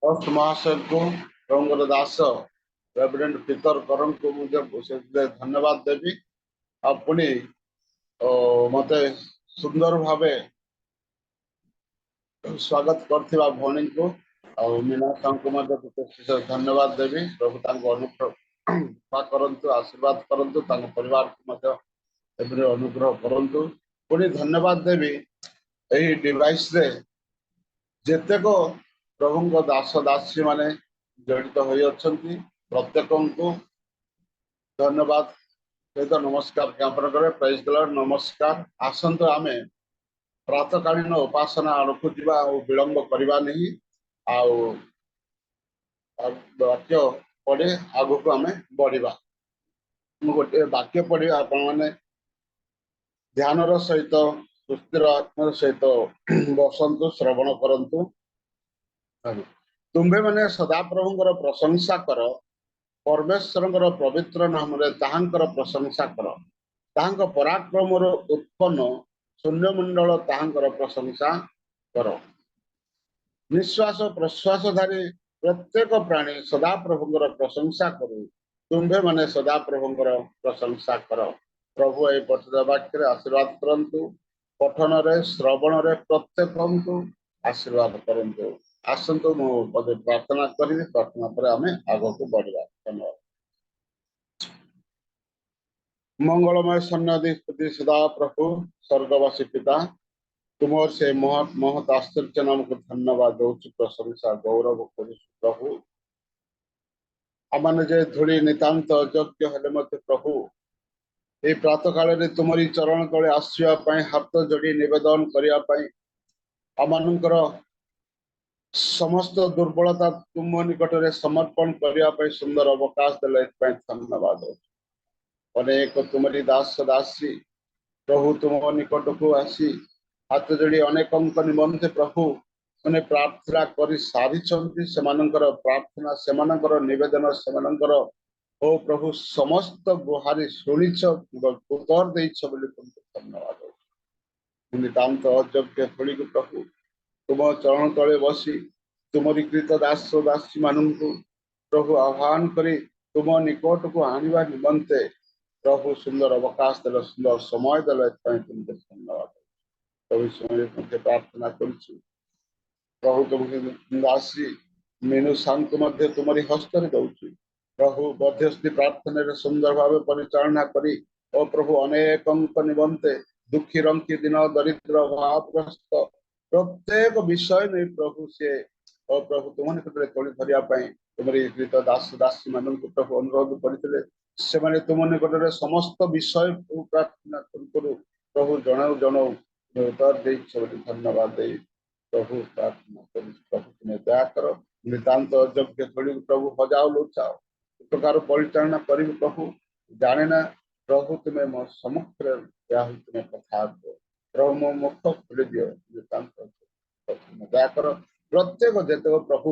Post महाशय को रंगर दास reverend पीतर करन को मुझे धन्यवाद देवी पुणी मत सुंदर भावे स्वागत करथिबा भौणी को मीना को धन्यवाद देवी प्रभु अनुग्रह करंतु आशीर्वाद करंतु परिवार को अनुग्रह करंतु पुणी धन्यवाद देवी यही डिवाइस रे जेतेक प्रभु दास दासी माने जड़ित हो प्रत्येक को धन्यवाद सहित नमस्कार ज्ञापन करे। Praise the lord. नमस्कार। आसंतु आमे प्रातकालीन उपासना आड़क जा विलंब करवा नहीं वाक्य पढ़े आग को आम बढ़ा गोटे वाक्य पढ़े आपण ध्यान सहित सुस्थिर आत्म सहित बसंतु श्रवण करंतु। तुम्भे माने सदा प्रभुंकर प्रशंसा कर परमेश्वर पवित्र नाम ताहांकर प्रशंसा कर ताहांक पराक्रम उत्पन्न शून्यमंडल ताहांकर प्रशंसा कर। निश्वास प्रश्वास धारी प्रत्येक प्राणी सदा प्रभुंकर प्रशंसा करू। तुम्भे माने सदा प्रभुंकर प्रशंसा कर। प्रभु ये पठित वाक्य आशीर्वाद करंतु पठन रे श्रवण रे प्रत्येक को आशीर्वाद करंतु। आसंतु मु पदे प्रार्थना करी प्रार्थना पर आमे आगो को बढ़िया। धन्यवाद। मंगलमय सन्निधि सदा प्रभु स्वर्गवासी पिता तुमर से महत महत आश्चर्य नाम को धन्यवाद दौचु प्रशंसा गौरव कर प्रभु आम जे धूली नितांत अयोग्य हेले मत प्रभु ये प्रातः काल तुमरी चरण तले आसवाई हाथ जोड़ी निवेदन करने आमर समस्त दुर्बलता तुम निकट में समर्पण करने सुंदर अवकाश देला धन्यवाद। अनेक तुमरी दास दासी प्रभु तुम निकट को आसी हाथ जोड़ी अनेक निमंते प्रभु मैंने प्रार्थना कर सारी प्रार्थना से निवेदन से ओ प्रभु समस्त गुहारी शुणी उत्तर दे धन्यवाद। नितांत अयोग्य थोड़ी को प्रभु तुम चरण तले बसी तुमरी कृत दास दासी मान प्रभु आह्वान करी तुम निकट को आनिबा निमंते प्रभु सुंदर अवकाश देल सुंदर समय देल तुमको धन्यवाद। प्रभु समय प्रार्थना कर प्रभु तुम दासी मीनू शांत मध्य तुमरी हस्त दौची प्रभु मध्यस्थी प्रार्थना सुंदर भाव परिचालना करी ओ प्रभु अनेक निमंते दुखी रंकी दिन दरिद्र भावग्रस्त प्रत्येक विषय नहीं प्रभु से ओ प्रभु तुम निकट तोली धरिया तुमरी कृत दास दासी मान प्रभु अनुरोध करते से माने तुम निकट समस्त विषय प्रार्थना करू प्रभु जनाऊ जनाऊ उत्तर दे धन्यवाद दे प्रभु प्रार्थना कर प्रभु तुम्हें दया कर नितांत अयोग्य थोड़ी प्रभु हजाओ लुचाओ प्रकार परिचालना कर प्रभु जाने ना प्रभु तुम्हें मो सम्मुख तुम्हें कथा प्रभु मो मुख खोल दियो नितांत दया कर प्रत्येक जेतक प्रभु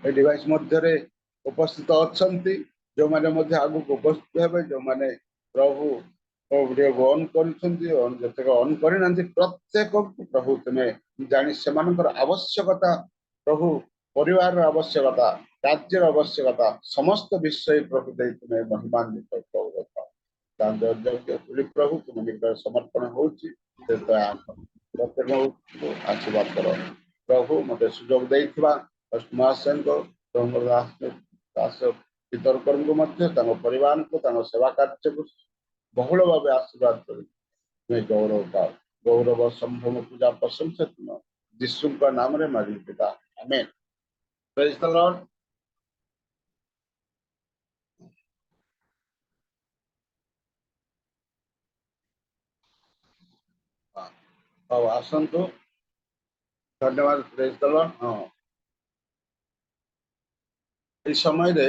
ए डिवाइस मध्य उपस्थित अच्छा जो मैंने आगु उपस्थित हे जो मैंने प्रभु ऑन कर ऑन करना प्रत्येक प्रभु तुम्हें जानी से आवश्यकता प्रभु परिवार आवश्यकता राज्य आवश्यकता समस्त विषय प्रभु दे तुम्हें महिमान्वित प्रभु तुम निकट समर्पण हो आशीर्वाद कर प्रभु मत सुजोग देथिबा महाशय दास वितर्कन को परिवार को सेवा कार्य को बहुल भाव आशीर्वाद कर गौरव का गौरव संभ्रम पूजा प्रशंसा तुम यीशु का नाम रे मांगी पिता आमेन। Praise the lord. आसंतु धन्यवाद। Praise the lord. हाँ इस समय रे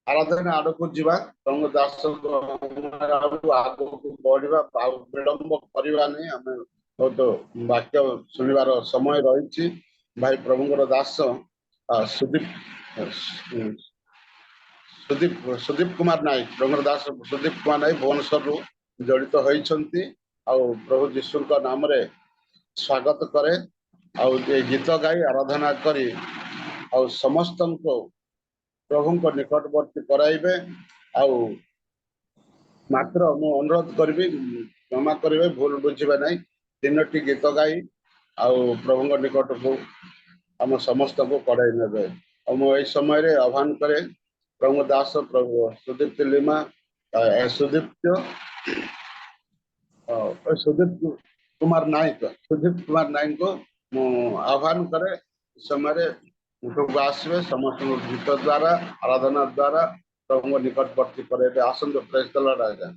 आराधना आड़ को जीवा रंग दास आग को बढ़ा विलंब करवा नहीं आम बहुत वाक्य शुणवार समय रही भाई प्रभुंर दास सुदीप सुदीप सुदीप कुमार नायक प्रभुंर दास सुदीप कुमार नायक भुवनेश्वर जड़ित होती आउ प्रभु यीशु नाम रे स्वागत करे आउ ये गीत गाई आराधना करी आउ समस्त को प्रभु को निकटवर्ती कराइबे आउ मात्र मु अनुरोध करबी क्षमा करिवे भूल बुझिबा नहीं तीनोटी गीत गाई आउ प्रभु निकट को हम समस्त को कड़ाई नेबे और मु एई समय रे आह्वान करे प्रभु दास प्रभु सुदीप्त लिमा सुदीप्त सुदीप कुमार नायक को मु आह्वान करे इस समय रे मुठक आसवे समस्त गीत द्वारा आराधना द्वारा प्रभु निकटवर्ती करे आसंत प्रेज द लॉर्ड आजा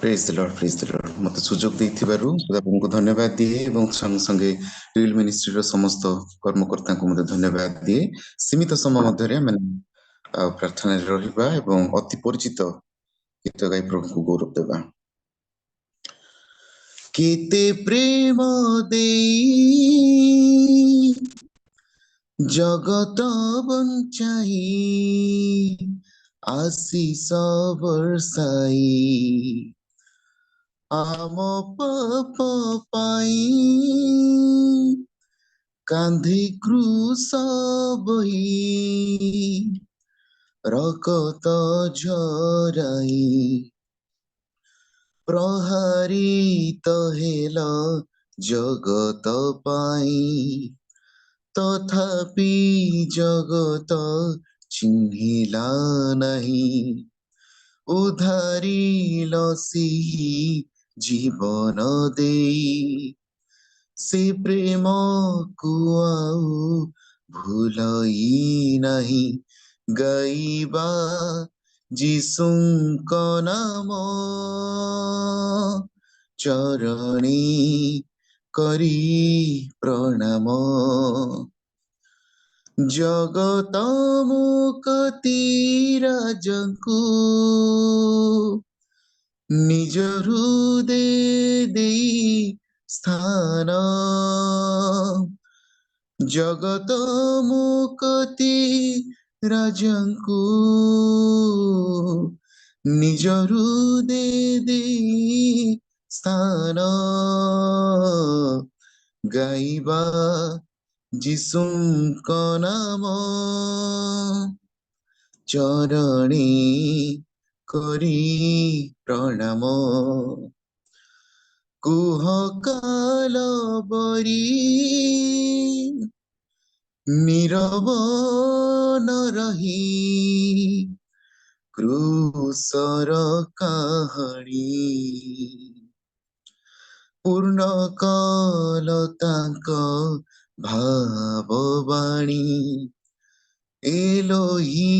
प्रेज द लॉर्ड मते सुजोग देथिबारु आपनको धन्यवाद दिए एवं संग संगे रियल मिनिस्ट्री रो समस्त कर्मकर्ता को मते धन्यवाद दिए सीमित समय मध्य रे माने प्रार्थना रे रहिबा एवं अति परिचित गीत गाई प्रभु को गौरव देबा केते प्रेम देई जगत बंचाई आशीष वर्षाई आम पाप पाई कांधे क्रूस बही रकत झराई प्रहारित हेल जगत पाई तथापि जगत चिन्हिला नहीं उधारिल सिही जीवन देई से प्रेम को आउ भूलई नहीं गाइबा जीसुंक नाम चरणी करी प्रणाम जगत मुक्ति राजंकु निज हृदय देई स्थान जगत मुक्ति राजंकु निज हृदय देई स्थान गाइबा जीसुंक नाम चरणी करी प्रणाम कुह काल बरी नीरव न रही क्रूसर कहानी पूर्ण काल तांक भाववाणी एलोही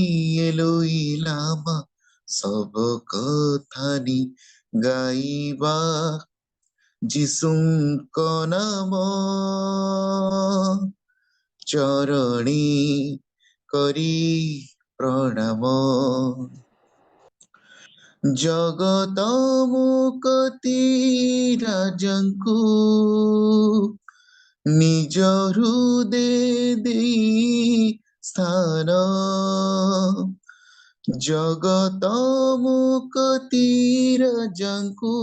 एलोही लामा सब कथानी गाइबा जीसुंक नाम चरणी करी प्रणाम जगत मुक्ति राजंकु निज हृदय देई स्थान जगत मुक्ति राजंकु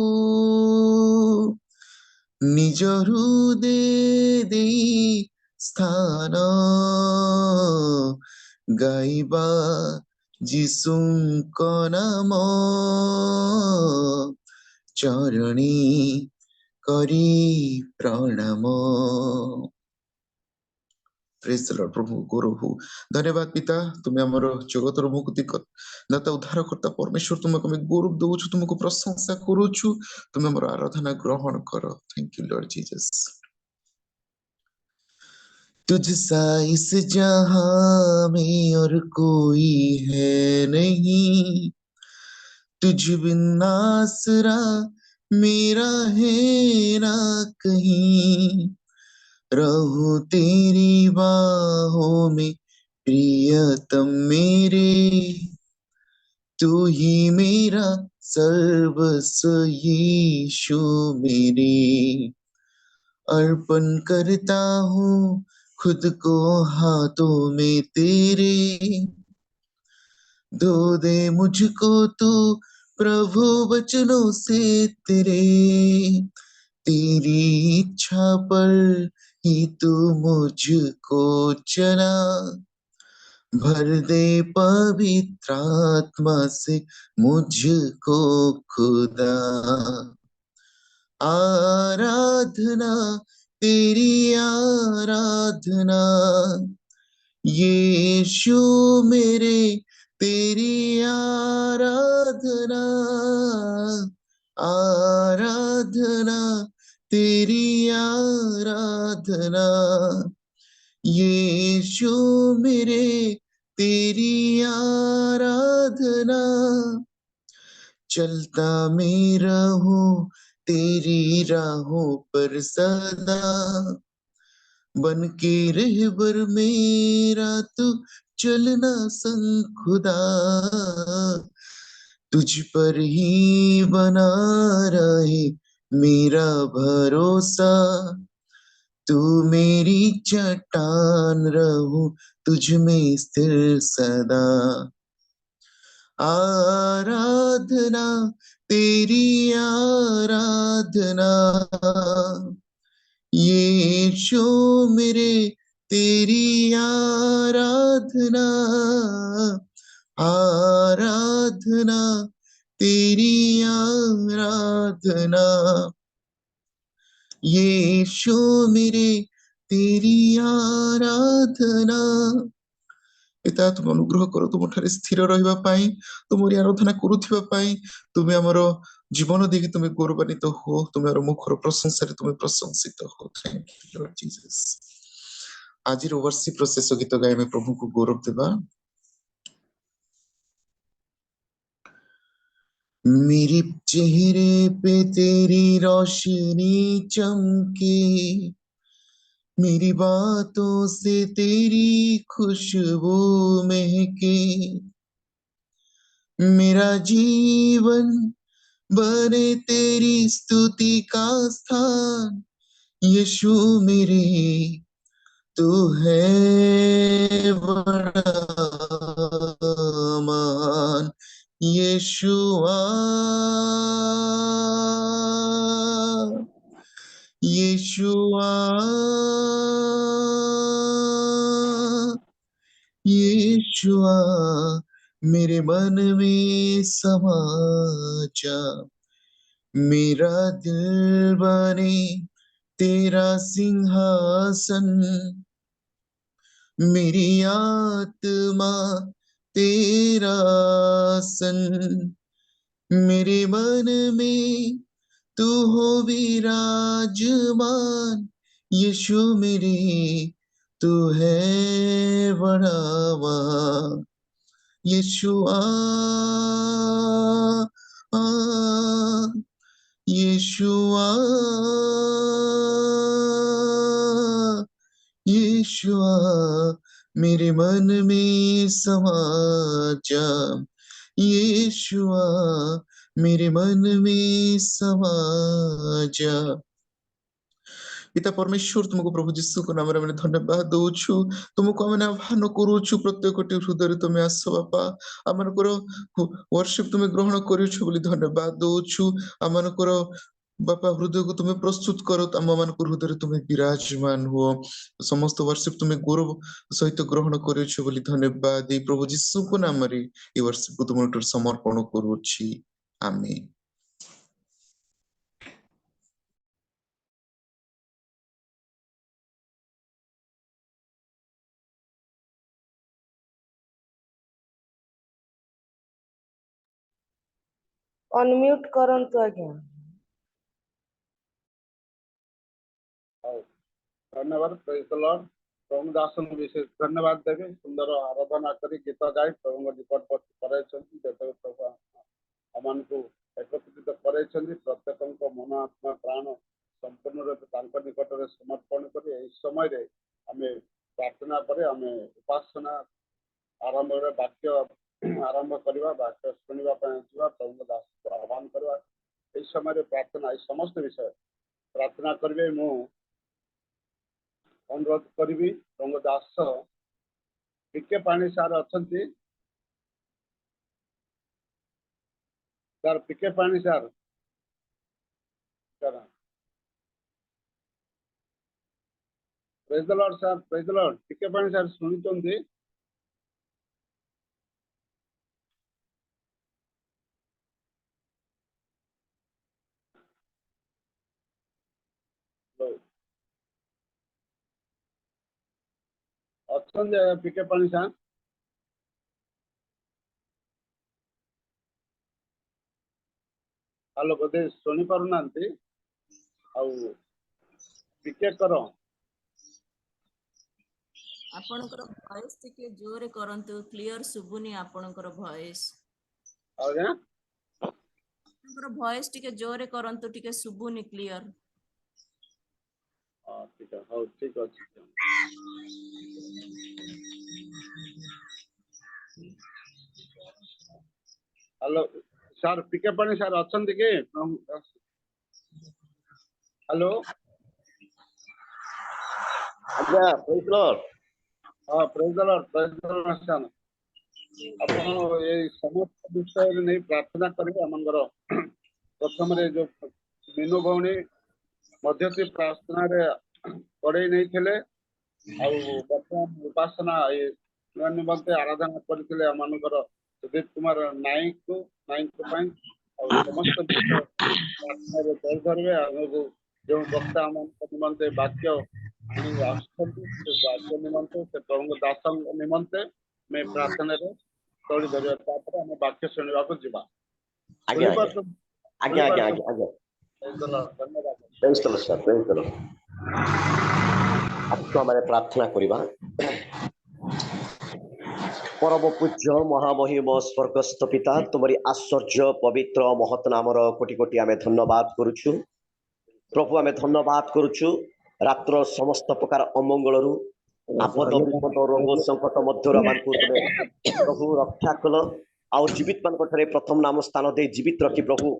निज हृदय देई स्थान गाइबा जीसुंक नाम चरणी करी प्रणाम प्रेज द लॉर्ड प्रभु गौरव हो धन्यवाद पिता तुम्हें हमर जगतर मुक्ति दाता उद्धार करता परमेश्वर तुमको मैं गौरव दउछु तुमको प्रशंसा करूछु तुम्हें हमर आराधना ग्रहण कर थैंक यू लॉर्ड जीसस तुझ सा इस जहां में और कोई है नहीं तुझ बिन आसरा मेरा है ना कहीं रहूं तेरी बाहों में प्रियतम मेरे तू ही मेरा सर्वस्व यीशु मेरे अर्पण करता हूँ खुद को हाथों में तेरे धो दे मुझको तू प्रभु वचनों से तेरी इच्छा पर ही तू मुझको चला, भर दे पवित्र आत्मा से मुझको खुदा। आराधना तेरी आराधना, यीशु मेरे तेरी आराधना, आराधना तेरी आराधना, यीशु मेरे तेरी आराधना। चलता मैं रहूं तेरी राहों पर सदा, बन के रहबर मेरा तू चलना संग खुदा। तुझ पर ही बना रहे मेरा भरोसा, तू मेरी चट्टान रहूं तुझ में स्थिर सदा। आराधना तेरी आराधना, यीशु मेरे तेरी आराधना, आराधना तेरी आराधना, यीशु मेरे तेरी आराधना। पिता तुम अनुग्रह करो तुम ठारे स्थिर रहिबा पाई, तुमरी आराधना करुथिबा पाई। तुमे हमर जीवन देखि तुमे गौरवान्वित हो, तुमर मुखर प्रशंसा रे तुमे प्रशंसित हो। Thank you Lord Jesus. आज रो वर्शिप शेष गीत गाय में प्रभु को गौरव देबा। मेरे चेहरे पे तेरी रोशनी चमके, मेरी बातों से तेरी खुशबू महके, मेरा जीवन बने तेरी स्तुति का स्थान। यीशु मेरे तू है बड़ा महान, यीशुआ यीशुआ यीशुआ, मेरे मन में समा जा, मेरा दिल बने तेरा सिंहासन, मेरी आत्मा तेरा सन, मेरे मन में तू हो विराजमान। यीशु मेरे तू है बड़ा महान, यीशुआ यीशुआ यीशुआ, मेरे मन में समा जा, यीशुआ मेरे मन में समा जा। पिता परमेश्वर तुमको प्रभु जीशु को नाम रे धन्यवाद दउछु, तुमको आमे आह्वान करूछु प्रत्येकटी हृदय तुमे आस बापा, आमनकर वर्शिप तुमे ग्रहण करूछु बोली धन्यवाद दउछु। आमनकर बापा हृदय को तुम्हें प्रस्तुत करो, आम मान हृदय तुम्हें विराजमान हो, समस्त वर्शिप तुम्हें गौरव सहित ग्रहण करूछु बोली धन्यवाद। प्रभु जीशु को नाम रे ये वर्शिप को तुम समर्पण करूछि, आमेन। अनम्यूट करंतु आज्ञा। धन्यवाद। Praise the lord. प्रभु दासन विशेष धन्यवाद देवे, सुंदर आराधना करी गीत गाई प्रभु निकट कराइछन्ति, जते प्रभु आमान को एकत्रित कराइछन्ति। प्रत्येक मन आत्मा प्राण संपूर्ण रूप तांको निकट रे समर्पण करी एई समय रे हमें प्रार्थना करे, हमें उपासना आरंभ रे वाक्य आरंभ करवा, वाक्य सुनिबा पय जिवा, प्रभु दास को आह्वान करवा। एई समय रे प्रार्थना एई समस्त विषय प्रार्थना करबे। मु अनुरोध करी प्रभु दास टिके पानी सार अच्छा सर पीके पानी sir sir praise the lord sir praise the lord पीके पानी सर सुनिचंदी अच्छा पीके पानी सर हेलो बोधे शुणी पार ना पीके करो आपणकर वॉइस टिके जोरे करंतु क्लियर सुबुनी आपणकर वॉइस आज्ञा आपणकर वॉइस टिके जोरे करंतु टिके सुबुनी क्लियर ठीक है हाँ ठीक अच्छे हेलो सर पीके पानी सर अच्छा के हेलो आज्ञा प्रेज लॉर्ड हाँ प्रेज द लॉर्ड सर ଆପଣ ଏଇ ସମସ୍ତ ବିଷୟରେ ନେଇ ପ୍ରାର୍ଥନା କରିବେ ଆମଙ୍କର ପ୍ରଥମରେ ଯୋଉ ମିନୁ ଭଉଣୀ ମଧ୍ୟସ୍ଥି ପ୍ରାର୍ଥନାରେ କରେଇ ନେଇଥିଲେ ଆଉ ବର୍ତ୍ତମାନ ଉପାସନା ନିମନ୍ତେ ଆରାଧନା କରିଥିଲେ ଆମମାନଙ୍କର ସୁଦୀପ କୁମାର ନାୟକ ପାଇଁ ଆଉ ସମସ୍ତ ପ୍ରାର୍ଥନାରେ ଜୟ ଧରିବେ ଆମକୁ ଯେଉଁ ବକ୍ତା ଆମମାନଙ୍କ ନିମନ୍ତେ ବାକ୍ୟ ଆଣି ଆସୁଛନ୍ତି ସେ ବାକ୍ୟ ନିମନ୍ତେ ସେ ପ୍ରଭୁଙ୍କ ଦାସଙ୍କ ନିମନ୍ତେ ଆମେ ପ୍ରାର୍ଥନାରେ ତଳି ଧରିବା ତାପରେ ଆମେ ବାକ୍ୟ ଶୁଣିବାକୁ ଯିବା आज्ञा आज्ञा आज्ञा आज्ञा आज्ञा ଧନ୍ୟବାଦ praise the lord sir praise the Lord आपको हमारे प्रार्थना करिबा परम पूज्य महामहिम स्वर्गस्थ पिता तुम्हारी आश्चर्य पवित्र महत नामर कोटि कोटि आमे धन्यवाद करूछु प्रभु आमे धन्यवाद करूछु रात्र समस्त प्रकार अमंगलरू आपद विपद रोग संकट मध्य प्रभु रक्षा कल आउ जीवित मान प्रथम नाम स्थान दे जीवित रखी प्रभु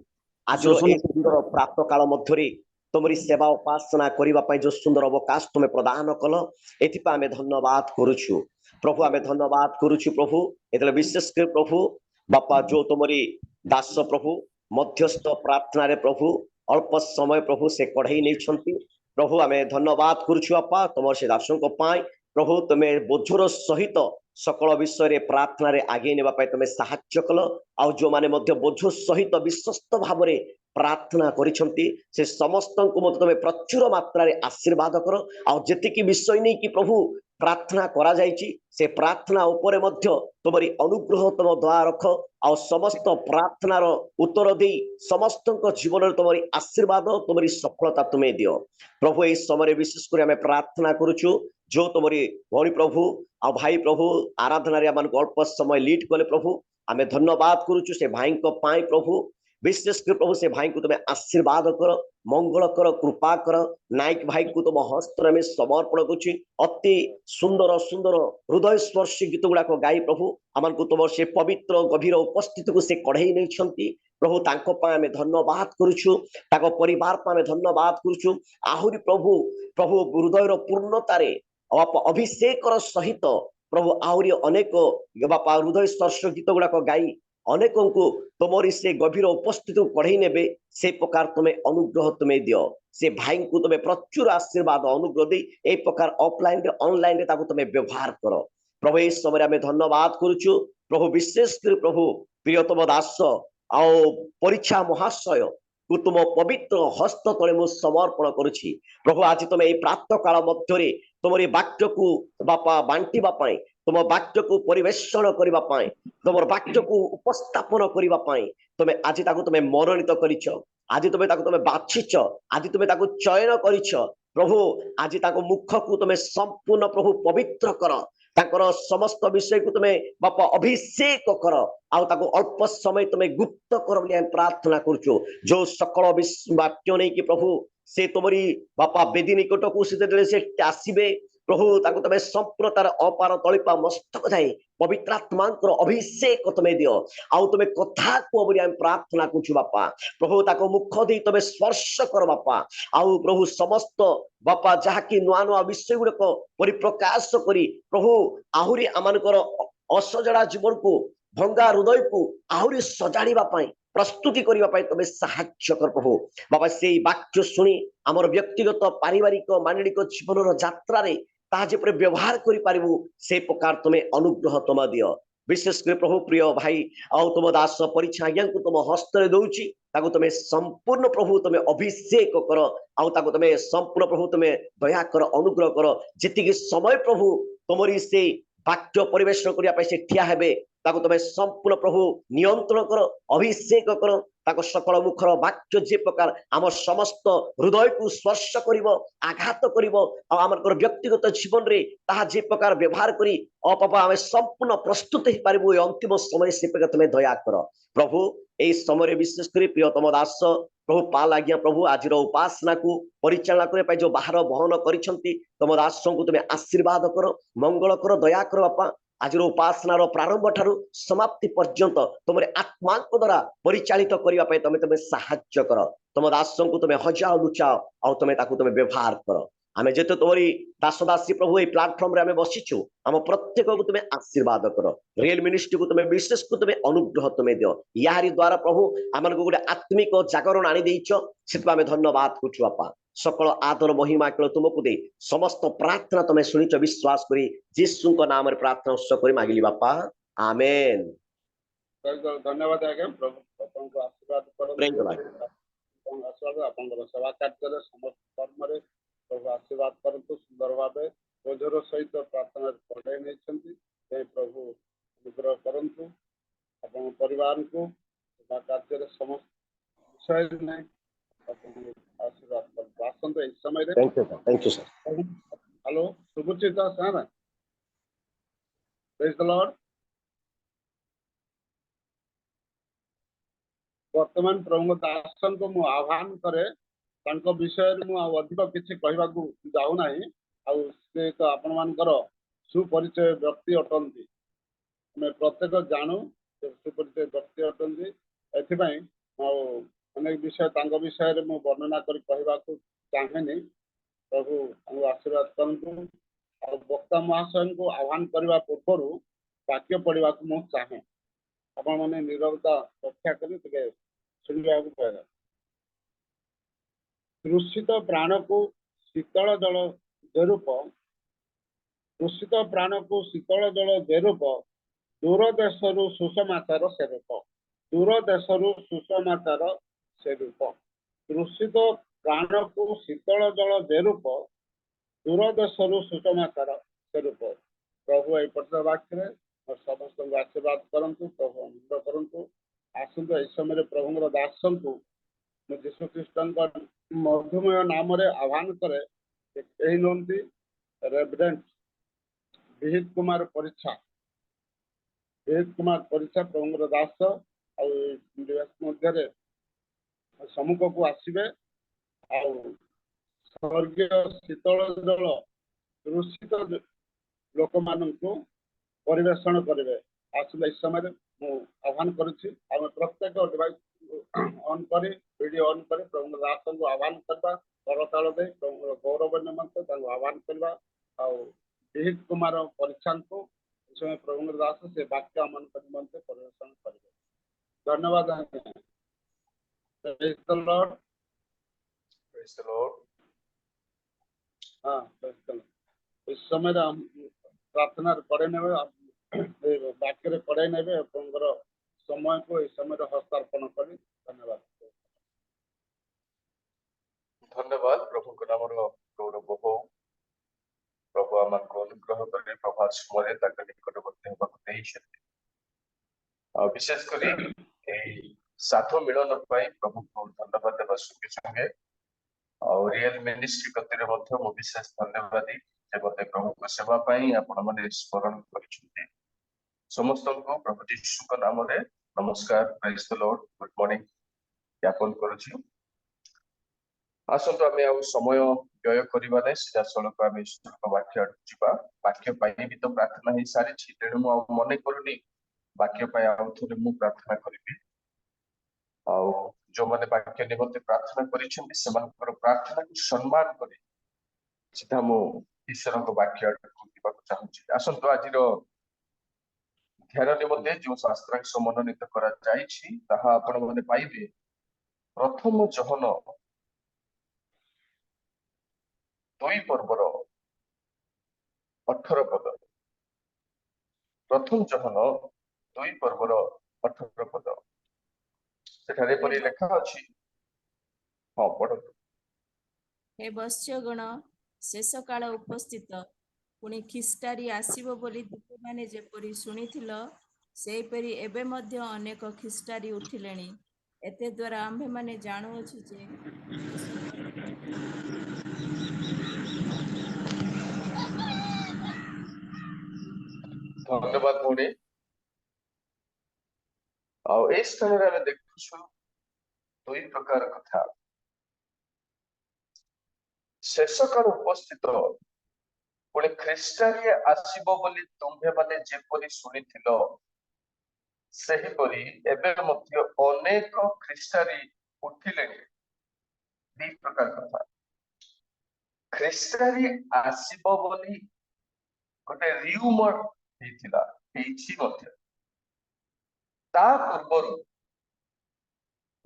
आज सुंदर प्राप्त काल मध्य तुमरी सेवा उपासना करने जो सुंदर अवकाश तुम्हें प्रदान कल एथिपा आमे धन्यवाद करूछु प्रभु आमे धन्यवाद करूछु प्रभु एतले विशेष कर प्रभु बापा जो तुमरी दास प्रभु मध्यस्थ प्रार्थना रे प्रभु अल्प समय प्रभु से कढ़ई नहीं प्रभु आमे धन्यवाद करूछु बापा तुम से दासों प्रभु तुम्हें बोझर सहित सकल विषय रे प्रार्थना रे आगे नेबा पाई तुम्हें साहाय्य कल आउ जो माने मध्य बोझ सहित विश्वस्त भाव रे प्रार्थना करिसंती से समस्त को मत तुम्हें प्रचुर मात्रा रे आशीर्वाद करो आउ जेतिकी विषय नहीं कि प्रभु प्रार्थना करा जायछि से प्रार्थना उपरे मध्य तुम्हारी अनुग्रह तुम दया रख आउ समस्त प्रार्थनार उत्तर दे समस्त जीवन तुम्हारी आशीर्वाद तुम्हारी सफलता तुम्हें दियो प्रभु इस समय विशेष कर आमे प्रार्थना करूछु जो तुम्हारी भौणी प्रभु आ भाई प्रभु आराधना रे हमन अल्प समय लीड कले प्रभु आमे धन्यवाद करूछु से भाई को पाई प्रभु विशेष कर प्रभु से भाई को तुम्हें आशीर्वाद कर मंगल कर कृपा कर नायक भाई को तुम हस्त में समर्पण करुच्ची अति सुंदर सुंदर हृदय स्पर्शी गीत गुड़ाक गाई प्रभु आम को तुम से पवित्र गभीर उपस्थिति को से कढ़ई नहीं प्रभु तांको पाए आमे धन्यवाद करूछु ताको परिवार पाए आमे धन्यवाद करूछु आहुरी प्रभु प्रभु हृदय पूर्णतारे अभिषेक सहित प्रभु आहुरी अनेक बापा हृदय स्पर्श गीत गुड़ाक गाई अनेक को तुमरी से गभीर उपस्थिति कढ़ई ने से प्रकार तुम्हें अनुग्रह तुम्हें दियो से भाई को तुम्हें प्रचुर आशीर्वाद अनुग्रह दे एक प्रकार ऑफलाइन ऑनलाइन तुम्हें व्यवहार करो प्रभु इस समय आमे धन्यवाद करूछु प्रभु विशेष कर प्रभु प्रियतम दास आओ परीक्षा महाशय को तुम पवित्र हस्त तले मु समर्पण करुछि प्रभु आज तुम ये प्राप्त काल मध्य तुमरी वाक्य को बापा बांटिबा पाई तुम वाक्य को परिवेषण करबा पाई तुम वाक्य को उपस्थापन करबा पाई तुमे आज ताको तुमे मनोनीत करिछ आज तुमे ताको तुमे बाछिछ आज तुमे ताको चयन करिछ प्रभु आज ताको मुख को तुमे संपूर्ण प्रभु पवित्र कर ताकर समस्त विषय को तुम्हें बापा अभिषेक कर आउ ताको अल्प समय तुम्हें गुप्त कर बोली हम प्रार्थना करूछु जो सकल वाक्य नहीं कि प्रभु से तुमरी बापा वेदी निकट को से आसीबे प्रभु ताको तुम्हें संपूर्णतार अपार तलिपा मस्तक जाए पवित्रात्मा अभिषेक तुम्हें दियो आउ तुम्हें कथा को बोली हम प्रार्थना करूछु बापा प्रभु ताको मुख दे तुम्हें स्पर्श कर बापा आउ प्रभु समस्त बापा जहाँकि नुआ नुआ विषय गुड़क परिप्रकाश करी प्रभु आहुरी आमानकर असजड़ा जीवन को भंगा हृदय को आहुरी सजाड़िबा पाई प्रस्तुति करिबा पई तमे साहाय्य कर प्रभु बाबा सेई वाक्य सुनी हमर व्यक्तिगत पारिवारिक मानविक जीवन यात्रा रे ताहा जेपरे व्यवहार करि पारिबु से प्रकार तमे अनुग्रह तमा दियो विशेष कर प्रभु प्रिय भाई आउ तुम दास परीक्षा आज्ञा को तुम हस्त दौची ताको तमे संपूर्ण प्रभु तमे अभिषेक कर आउ ताको तमे संपूर्ण प्रभु तमे दया कर अनुग्रह कर जेतिके समय प्रभु तुमरी से वाक्य परिवेशन करिया पई से ठिया हेबे ताको तमे संपूर्ण प्रभु नियंत्रण कर अभिषेक कर ताको सकल मुखर वाक्य जे प्रकार आम समस्त हृदय को स्पर्श करिवो आघात करिवो आ हमर व्यक्तिगत जीवन रे ताहा जे प्रकार व्यवहार करी बाबा आमे संपूर्ण प्रस्तुत ही पारिबो अंतिम समय से प्रकार तमे दया कर प्रभु ए समय विशेष कर प्रियतम दास प्रभु पाल आज्ञा प्रभु आज उपासना को परिचालना करे जो बाहर बहन करिसंती तम दास को तुम आशीर्वाद कर मंगल कर दया कर बापा आज उपासनार प्रारंभ ठारू समाप्ति पर्यंत तुम आत्मा द्वारा परिचालित करने तुम तुम साहाय्य कर तुम दास को तुम हजाओ लुचाओ और तुम तुम व्यवहार कर आमे जेते तोरी दासदासी प्रभु ए प्लेटफॉर्म रे आमे बसिछु हम प्रत्येक को तुम आशीर्वाद कर रियल मिनिस्ट्री को तुम विशेष को तुम अनुग्रह तुम दियो यारी द्वारा प्रभु आमन को गोटे आत्मिक जागरण आनी देइछो सेतु आमे धन्यवाद करछु बापा सकल आदर महिमा केवल तुमको दे समस्त प्रार्थना तुम शुणिच विश्वास करी यीशु को नाम रे प्रार्थना उत्सव करी मागिली बापा आमेन धन्यवाद आज्ञा प्रभु आपनको आशीर्वाद Praise the Lord. करନ୍ତୁ आशीर्वाद आपनकर सेवा कार्य समस्त कर्म रे प्रभु आशीर्वाद करନ୍ତୁ सुंदर भाबे बोझर सहित प्रार्थना पढ़ाई नहीं प्रभु अनुग्रह करନ୍ତୁ अपन परिवार को सेवा कार्य समस्त विषय में आशीर्वाद करନ୍ତୁ आसंत इस समय रे थैंक यू सर हेलो सुबुचिता सर प्रेज द लॉर्ड वर्तमान प्रभु दासन को मु आह्वान करे तांको विषय मु अधिक किछि कहबा को जाउ नाही आ से तो आपण मानकर सुपरिचय व्यक्ति अटंती मैं प्रत्येक जानू सुपरिचय व्यक्ति अटंती एथि पई अनेक विषय तांको विषय रे मु वर्णना करी कहबा को चाहेनी प्रभु हमको आशीर्वाद करନ୍ତୁ और वक्ता महाशय को आह्वान करबा पूर्व वाक्य पढ़ा को मु चाहे आपण माने निरवता रक्षा करी तके सुनिबा को कहला दूषित प्राण को शीतल जल जेरूप दूषित प्राण को शीतल जल जेरूप दूर देशरु सुसमाचार सेरूप दूर देशरु सुसमाचार सेरूप दूषित प्राण को शीतल जल जेरूप दूर देशरु सुसमाचार सेरूप प्रभु ए पत्र वाक्य समस्त आशीर्वाद करंतु प्रभु अनुग्रह करंतु आसंत इस समय प्रभुर दासन को यीशु ख्रीष्ट मधुमय नाम रे आह्वान करे यही नोंती रेवरेंट विहित कुमार परीक्षा प्रभुर दास मध्य सम्मुख को आसबे स्वर्गीय शीतल जल दूषित लोक मान परिवेषण करेंगे आसले इस समय आह्वान करुच्ची प्रत्येक डिवाइस ऑन कर वीडियो ऑन कर प्रभु दास को आह्वान करवा करताल दे प्रभु गौरव निमंत आह्वान करवा विहित कुमार परीक्षा को इस समय प्रभु दास से वाक्य आम निमंत परिवेषण करेंगे धन्यवाद हाँ इस समय प्रार्थना पढ़े ने वाक्य पढ़ाई ने समय को इस समय हस्तार्पण कर धन्यवाद धन्यवाद प्रभु को नाम गौरव हो प्रभु आम को अनुग्रह करे प्रभात समय निकटवर्ती होगा विशेष कर साधु मिलन प्रभु को धन्यवाद देवा संगे संगे रियल मिनिस्ट्री गति विशेष धन्यवादी प्रभु को सेवा आपण मैंने स्मरण कर समस्त को प्रभु यीशु नाम रे नमस्कार praise the Lord good morning ज्ञापन करुछु आसंतु आमे समय व्यय करबा नै सीधा सड़क आमे ईश्वर वाक्य जिबा वाक्य पाई भी तो प्रार्थना ही सारी छी तेणु मु मने करूनी वाक्य पाई आउ थोड़े मु प्रार्थना करिबी आ जो माने वाक्य निमंते प्रार्थना करिसेंती सेमानकर प्रार्थना को सम्मान करी सीधा मु ईश्वर को वाक्य को दिबा चाहूची आसंतु आजिरो ଧ୍ୟାନ ନିମନ୍ତେ ଯେଉଁ ଶାସ୍ତ୍ରାଂଶ ମନୋନୀତ କରାଯାଇଛି ତାହା ଆପଣ ମାନେ ପାଇବେ ପ୍ରଥମ ଯୋହନ 2 ପର୍ବର 18 ପଦ। ପ୍ରଥମ ଯୋହନ 2 ପର୍ବର 18 ପଦ। ସେଠାରେ ପରି ଲେଖା ଅଛି। ହଁ, ପଢନ୍ତୁ। ହେ ବତ୍ସ୍ୟଗଣ, ଶେଷ କାଳ ଉପସ୍ଥିତ, ପୁଣି ଖ୍ରୀଷ୍ଟାରୀ ଆସିବ ବୋଲି ତୁମେମାନେ ଯେପରି ଶୁଣିଥିଲ, ସେହିପରି ଏବେ ମଧ୍ୟ ଅନେକ ଖ୍ରୀଷ୍ଟାରୀ ଉଠିଲେଣି। ଏତେ ଦ୍ୱାରା ଆମ୍ଭେମାନେ ଜାଣୁଅଛୁ ଯେ ଧନ୍ୟବାଦ ଭଉଣୀ। ଆଉ ଏଇ ସ୍ଥାନରେ ଆମେ ଦେଖୁଛୁ 2 ପ୍ରକାର କଥା। ଶେଷ କାଳ ଉପସ୍ଥିତ, ପୁଣି ଖ୍ରୀଷ୍ଟାରୀ ଆସିବ ବୋଲି ତୁମ୍ଭେମାନେ ଯେପରି ଶୁଣିଥିଲ, ସେହିପରି ଏବେ ମଧ୍ୟ ଅନେକ ଖ୍ରୀଷ୍ଟାରୀ ଉଠିଲେଣି। 2 ପ୍ରକାର କଥା। ଖ୍ରୀଷ୍ଟାରୀ ଆସିବ ବୋଲି ଗୋଟେ ରିୟୁମର ହେଇଥିଲା, ହେଇଛି ମଧ୍ୟ। ତା ପୂର୍ବରୁ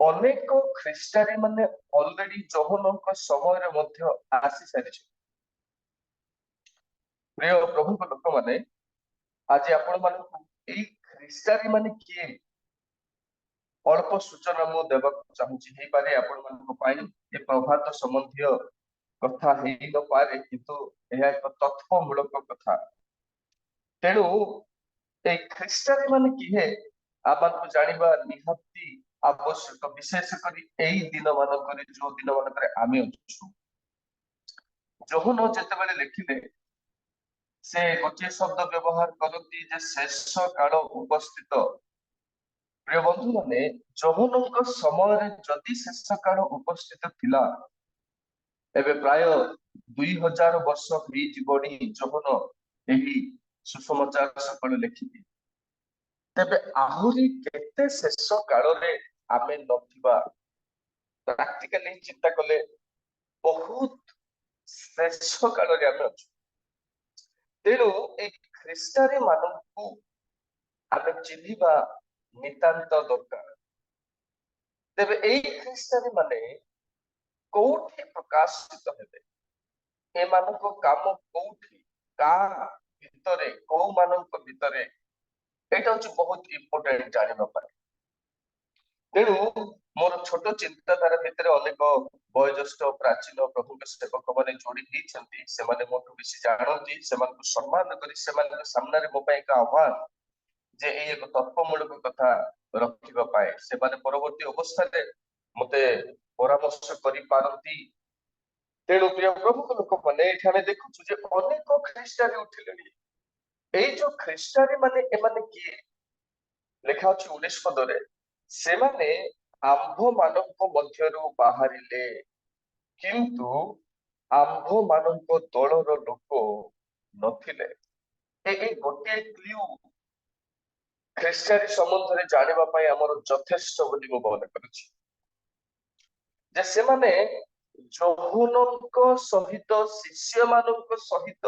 ଅନେକ ଖ୍ରୀଷ୍ଟାରୀ ମାନେ ଅଲରେଡି ଯୋହନଙ୍କ ସମୟରେ ମଧ୍ୟ ଆସି ସାରିଛନ୍ତି। ପ୍ରିୟ ପ୍ରଭୁଙ୍କ ଲୋକମାନେ, ଆଜି ଆପଣ ମାନଙ୍କୁ ଏଇ ଖ୍ରୀଷ୍ଟାରୀ ମାନେ କିଏ ଅଳ୍ପ ସୂଚନା ମୁଁ ଦେବାକୁ ଚାହୁଁଛି। ହେଇପାରେ ଆପଣ ମାନଙ୍କ ପାଇଁ ଏ ପ୍ରଭାତ ସମ୍ବନ୍ଧୀୟ କଥା ହେଇନପାରେ, କିନ୍ତୁ ଏହା ଏକ ତଥ୍ୟମୂଳକ କଥା। ତେଣୁ ଏଇ ଖ୍ରୀଷ୍ଟାରୀ ମାନେ କିଏ ଆମକୁ ଜାଣିବା ନିହାତି ଆବଶ୍ୟକ, ବିଶେଷ କରି ଏଇ ଦିନ ମାନଙ୍କରେ, ଯୋଉ ଦିନ ମାନଙ୍କରେ ଆମେ ଅଛୁ। ଯୋହନ ଯେତେବେଳେ ଲେଖିଲେ, ସେ ଗୋଟିଏ ଶବ୍ଦ ବ୍ୟବହାର କରନ୍ତି ଯେ ଶେଷ କାଳ ଉପସ୍ଥିତ। ପ୍ରିୟ ବନ୍ଧୁ ମାନେ, ଯୋହନଙ୍କ ସମୟରେ ଯଦି ଶେଷ କାଳ ଉପସ୍ଥିତ ଥିଲା, ଏବେ ପ୍ରାୟ 2000 ବର୍ଷ ହେଇଯିବଣି ଯୋହନ ଏହି ସୁସମାଚାର ସକାଳୁ ଲେଖିବି। ତେବେ ଆହୁରି କେତେ ଶେଷ କାଳରେ ଆମେ ନଥିବା? ପ୍ରାକ୍ଟିକାଲି ଚିନ୍ତା କଲେ ବହୁତ ଶେଷ କାଳରେ ଆମେ ଅଛୁ। ତେଣୁ ଏଇ ଖ୍ରୀଷ୍ଟାରୀ ମାନଙ୍କୁ ଆମେ ଚିହ୍ନିବା ନିତାନ୍ତ ଦରକାର। ତେବେ ଏଇ ଖ୍ରୀଷ୍ଟାରୀ ମାନେ କୋଉଠି ପ୍ରକାଶିତ ହେବେ? ଏମାନଙ୍କ କାମ କୋଉଠି, କାହା ଭିତରେ, କୋଉ ମାନଙ୍କ ଭିତରେ? ଏଇଟା ହଉଛି ବହୁତ ଇମ୍ପୋର୍ଟାଣ୍ଟ ଜାଣିବା ପାଇଁ। ତେଣୁ ମୋର ଛୋଟ ଚିନ୍ତାଧାରା ଭିତରେ ଅନେକ ବୟୋଜ୍ୟେଷ୍ଠ ପ୍ରାଚୀନ ପ୍ରଭୁଙ୍କ ସେବକ ମାନେ ଯୋଡି ହେଇଛନ୍ତି। ସେମାନେ ମୋଠୁ ବେଶୀ ଜାଣନ୍ତି। ସେମାନଙ୍କୁ ସମ୍ମାନ କରି ସେମାନଙ୍କ ସାମ୍ନାରେ ମୋ ପାଇଁ ଏକ ଆହ୍ୱାନ ଯେ ଏଇ ଏକ ତତ୍ତ୍ୱମୂଳକ କଥା ରଖିବା ପାଇଁ। ସେମାନେ ପରବର୍ତ୍ତୀ ଅବସ୍ଥାରେ ମତେ ପରାମର୍ଶ କରିପାରନ୍ତି। ତେଣୁ ପ୍ରିୟ ପ୍ରଭୁଙ୍କ ଲୋକମାନେ, ଏଠି ଆମେ ଦେଖୁଛୁ ଯେ ଅନେକ ଖ୍ରୀଷ୍ଟାରୀ ଉଠିଲେଣି। ଏଇ ଯୋଉ ଖ୍ରୀଷ୍ଟାରୀ ମାନେ, ଏମାନେ କିଏ? ଲେଖା ଅଛି 19 ପଦରେ, ସେମାନେ ଆମ୍ଭ ମାନଙ୍କ ମଧ୍ୟରୁ ବାହାରିଲେ, କିନ୍ତୁ ଆମ୍ଭ ମାନଙ୍କ ଦଳର ଲୋକ ନଥିଲେ। ଏଇ ଗୋଟିଏ କ୍ଲ୍ୟୁ ଖ୍ରୀଷ୍ଟାରୀ ସମ୍ବନ୍ଧରେ ଜାଣିବା ପାଇଁ ଆମର ଯଥେଷ୍ଟ ବୋଲି ମୁଁ ମନେ କରୁଛି। ଯେ ସେମାନେ ଯୋହନଙ୍କ ସହିତ, ଶିଷ୍ୟ ମାନଙ୍କ ସହିତ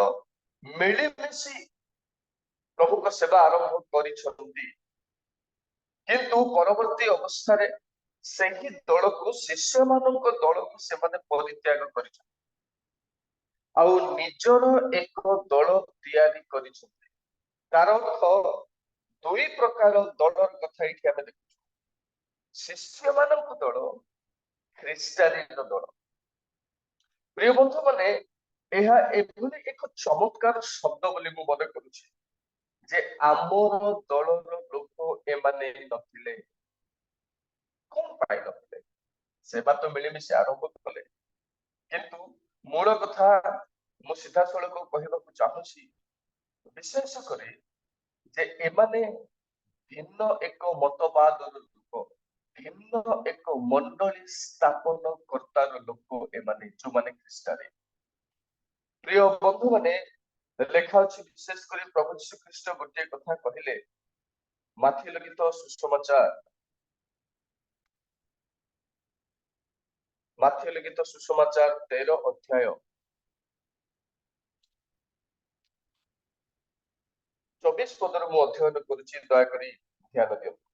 ମିଳିମିଶି ପ୍ରଭୁଙ୍କ ସେବା ଆରମ୍ଭ କରିଛନ୍ତି, କିନ୍ତୁ ପରବର୍ତ୍ତୀ ଅବସ୍ଥାରେ ସେହି ଦଳକୁ, ଶିଷ୍ୟମାନଙ୍କ ଦଳକୁ ସେମାନେ ପରିତ୍ୟାଗ କରିଛନ୍ତି ଆଉ ନିଜର ଏକ ଦଳ ତିଆରି କରିଛନ୍ତି। ତାର ଅର୍ଥ 2 ପ୍ରକାର ଦଳର କଥା ଏଠି ଆମେ ଦେଖୁଛୁ। ଶିଷ୍ୟମାନଙ୍କ ଦଳ, ଖ୍ରୀଷ୍ଟାରୀର ଦଳ। ପ୍ରିୟ ବନ୍ଧୁ ମାନେ, ଏହା ଏଭଳି ଏକ ଚମତ୍କାର ଶବ୍ଦ ବୋଲି ମୁଁ ମନେ କରୁଛି ଯେ ଆମର ଦଳର ଲୋକ ଏମାନେ ନଥିଲେ। କଣ ପାଇଁ ନଥିଲେ? ସେବା ତ ମିଳିମିଶି ଆରମ୍ଭ କଲେ, କିନ୍ତୁ ମୂଳ କଥା ମୁଁ ସିଧାସଳଖ କହିବାକୁ ଚାହୁଁଛି, ବିଶେଷ କରି ଯେ ଏମାନେ ଭିନ୍ନ ଏକ ମତବାଦର ଲୋକ, ଭିନ୍ନ ଏକ ମଣ୍ଡଳୀ ସ୍ଥାପନ କର୍ତ୍ତାର ଲୋକ ଏମାନେ, ଯୋଉମାନେ ଖ୍ରୀଷ୍ଟାରୀ। ପ୍ରିୟ ବନ୍ଧୁ ମାନେ, ଲେଖା ଅଛି, ବିଶେଷ କରି ପ୍ରଭୁ ଯୀଶୁ ଖ୍ରୀଷ୍ଟ ଗୋଟିଏ କଥା କହିଲେ, ମାଥିଉ ଲିଖିତ ସୁସମାଚାର, ମାଥିଉ ଲିଖିତ ସୁସମାଚାର 13 ଅଧ୍ୟାୟ 24 ପଦରୁ ମୁଁ ଅଧ୍ୟୟନ କରୁଛି, ଦୟାକରି ଧ୍ୟାନ ଦିଅନ୍ତୁ।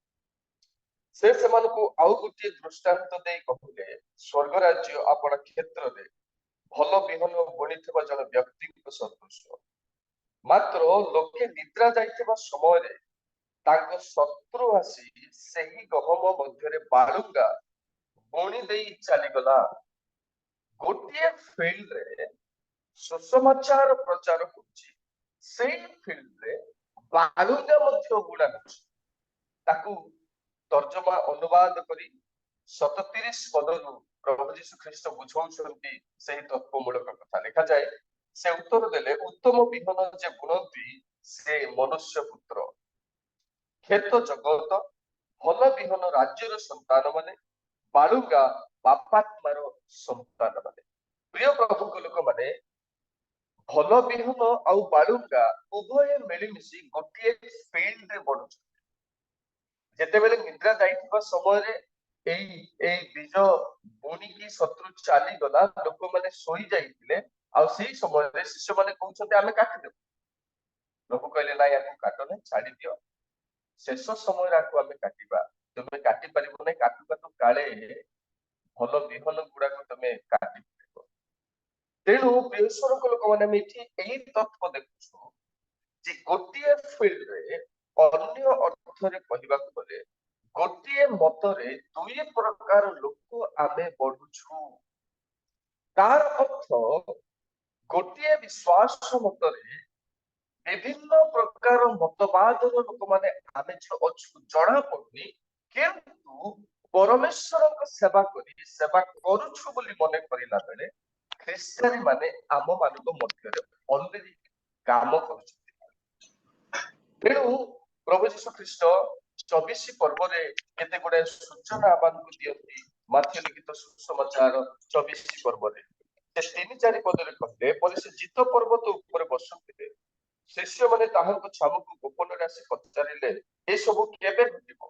ସେ ସେମାନଙ୍କୁ ଆଉ ଗୋଟିଏ ଦୃଷ୍ଟାନ୍ତ ଦେଇ କହିଲେ, ସ୍ୱର୍ଗ ରାଜ୍ୟ ଆପଣ କ୍ଷେତ୍ରରେ ଭଲ ବିହନ ବୁଣିଥିବା ଜଣେ ବ୍ୟକ୍ତିଙ୍କ ସଦୃଶ। ମାତ୍ର ଲୋକେ ନିଦ୍ରା ଯାଇଥିବା ସମୟରେ ତାଙ୍କ ଶତ୍ରୁ ଆସି ସେହି ଗହମ ମଧ୍ୟରେ ବାଳୁଙ୍ଗା ବୁଣି ଦେଇ ଚାଲିଗଲା। ଗୋଟିଏ ଫିଲ୍ଡରେ ସୁସମାଚାର ପ୍ରଚାର କରୁଛି, ସେଇ ଫିଲ୍ଡରେ ବାଳୁଙ୍ଗା ମଧ୍ୟ ବୁଣା ହେଉଛି। ତାକୁ ତର୍ଜମା ଅନୁବାଦ କରି 37 ପଦରୁ ପ୍ରଭୁ ଯୀଶୁ ଖ୍ରୀଷ୍ଟ ବୁଝାଉଛନ୍ତି ସେହି ତତ୍ଵମୂଳକ କଥା। ଲେଖାଯାଏ, ସେ ଉତ୍ତର ଦେଲେ, ଉତ୍ତମ ବିହନ ଯେ ବୁଣନ୍ତି ସେ ମନୁଷ୍ୟ ପୁତ୍ର। କ୍ଷେତ ଜଗତ ଭଲ ବିହନ ରାଜ୍ୟର ସନ୍ତାନ ମାନେ, ବାଳୁଙ୍ଗା ପାପାତ୍ମାର ସନ୍ତାନ ମାନେ। ପ୍ରିୟ ପ୍ରଭୁଙ୍କ ଲୋକମାନେ, ଭଲ ବିହନ ଆଉ ବାଳୁଙ୍ଗା ଉଭୟ ମିଳିମିଶି ଗୋଟିଏ ଫିଲ୍ଡରେ ବଢୁଛନ୍ତି। ଯେତେବେଳେ ନିଦ୍ରା ଯାଇଥିବା ସମୟରେ ଏଇ ବୀଜ ବୁଣିକି ଶତ୍ରୁ ଚାଲିଗଲା, ଲୋକମାନେ ଶୋଇ ଯାଇଥିଲେ, ଆଉ ସେଇ ସମୟରେ ଶିଷ୍ୟମାନେ କହୁଛନ୍ତି ଆମେ କାଟିଦେବୁ। ଲୋକ କହିଲେ, ନାଇଁ ଆକୁ କାଟ ନାହିଁ, ଛାଡି ଦିଅ, ଶେଷ ସମୟରେ ଆକୁ ଆମେ କାଟିବା। ତୁମେ କାଟି ପାରିବ ନାହିଁ, କାଟୁ କାଟୁ କାଳେ ଭଲ ବିହନ ଗୁଡାକୁ ତମେ କାଟି ପାରିବ। ତେଣୁ ପ୍ରିୟଶ୍ୱରଙ୍କ ଲୋକମାନେ, ଆମେ ଏଠି ଏଇ ତତ୍ଵ ଦେଖୁଛୁ ଯେ ଗୋଟିଏ ଫିଲ୍ଡରେ, ଅନ୍ୟ ଅର୍ଥରେ କହିବାକୁ ଗଲେ ଗୋଟିଏ ମତରେ ଦୁଇ ପ୍ରକାର ଲୋକ ଆମେ ବଢୁଛୁ। ତାର ଅର୍ଥ, ଗୋଟିଏ ବିଶ୍ୱାସ ମତରେ ବିଭିନ୍ନ ପ୍ରକାର ମତବାଦର ଲୋକମାନେ ଆମେ ଯେ ଅଛୁ ଜଣା ପଡୁନି, କିନ୍ତୁ ପରମେଶ୍ୱରଙ୍କ ସେବା କରୁଛୁ ବୋଲି ମନେ କରିଲା ବେଳେ ଖ୍ରୀଷ୍ଟିଆନ ମାନେ ଆମ ମାନଙ୍କ ମଧ୍ୟରେ ଅଲରେଡି କାମ କରୁଛନ୍ତି। ତେଣୁ ପ୍ରଭୁ ଯୀଶୁ ଖ୍ରୀଷ୍ଟ 24 ପର୍ବରେ କେତେ ଗୁଡାଏ ସୂଚନା ଆମକୁ ଦିଅନ୍ତି। ମାଥ୍ୟୁ ଲିଖିତ ସୁସମାଚାର 24 ପର୍ବରେ ସେ 3-4 ପଦରେ କହିଲେ, ପରେ ସେ ଜିତ ପର୍ବତ ଉପରେ ବସୁଥିଲେ। ଶିଷ୍ୟମାନେ ତାହାଙ୍କ ଛାମୁକୁ ଗୋପନରେ ଆସି ପଚାରିଲେ, ଏସବୁ କେବେ ଘଟିବ?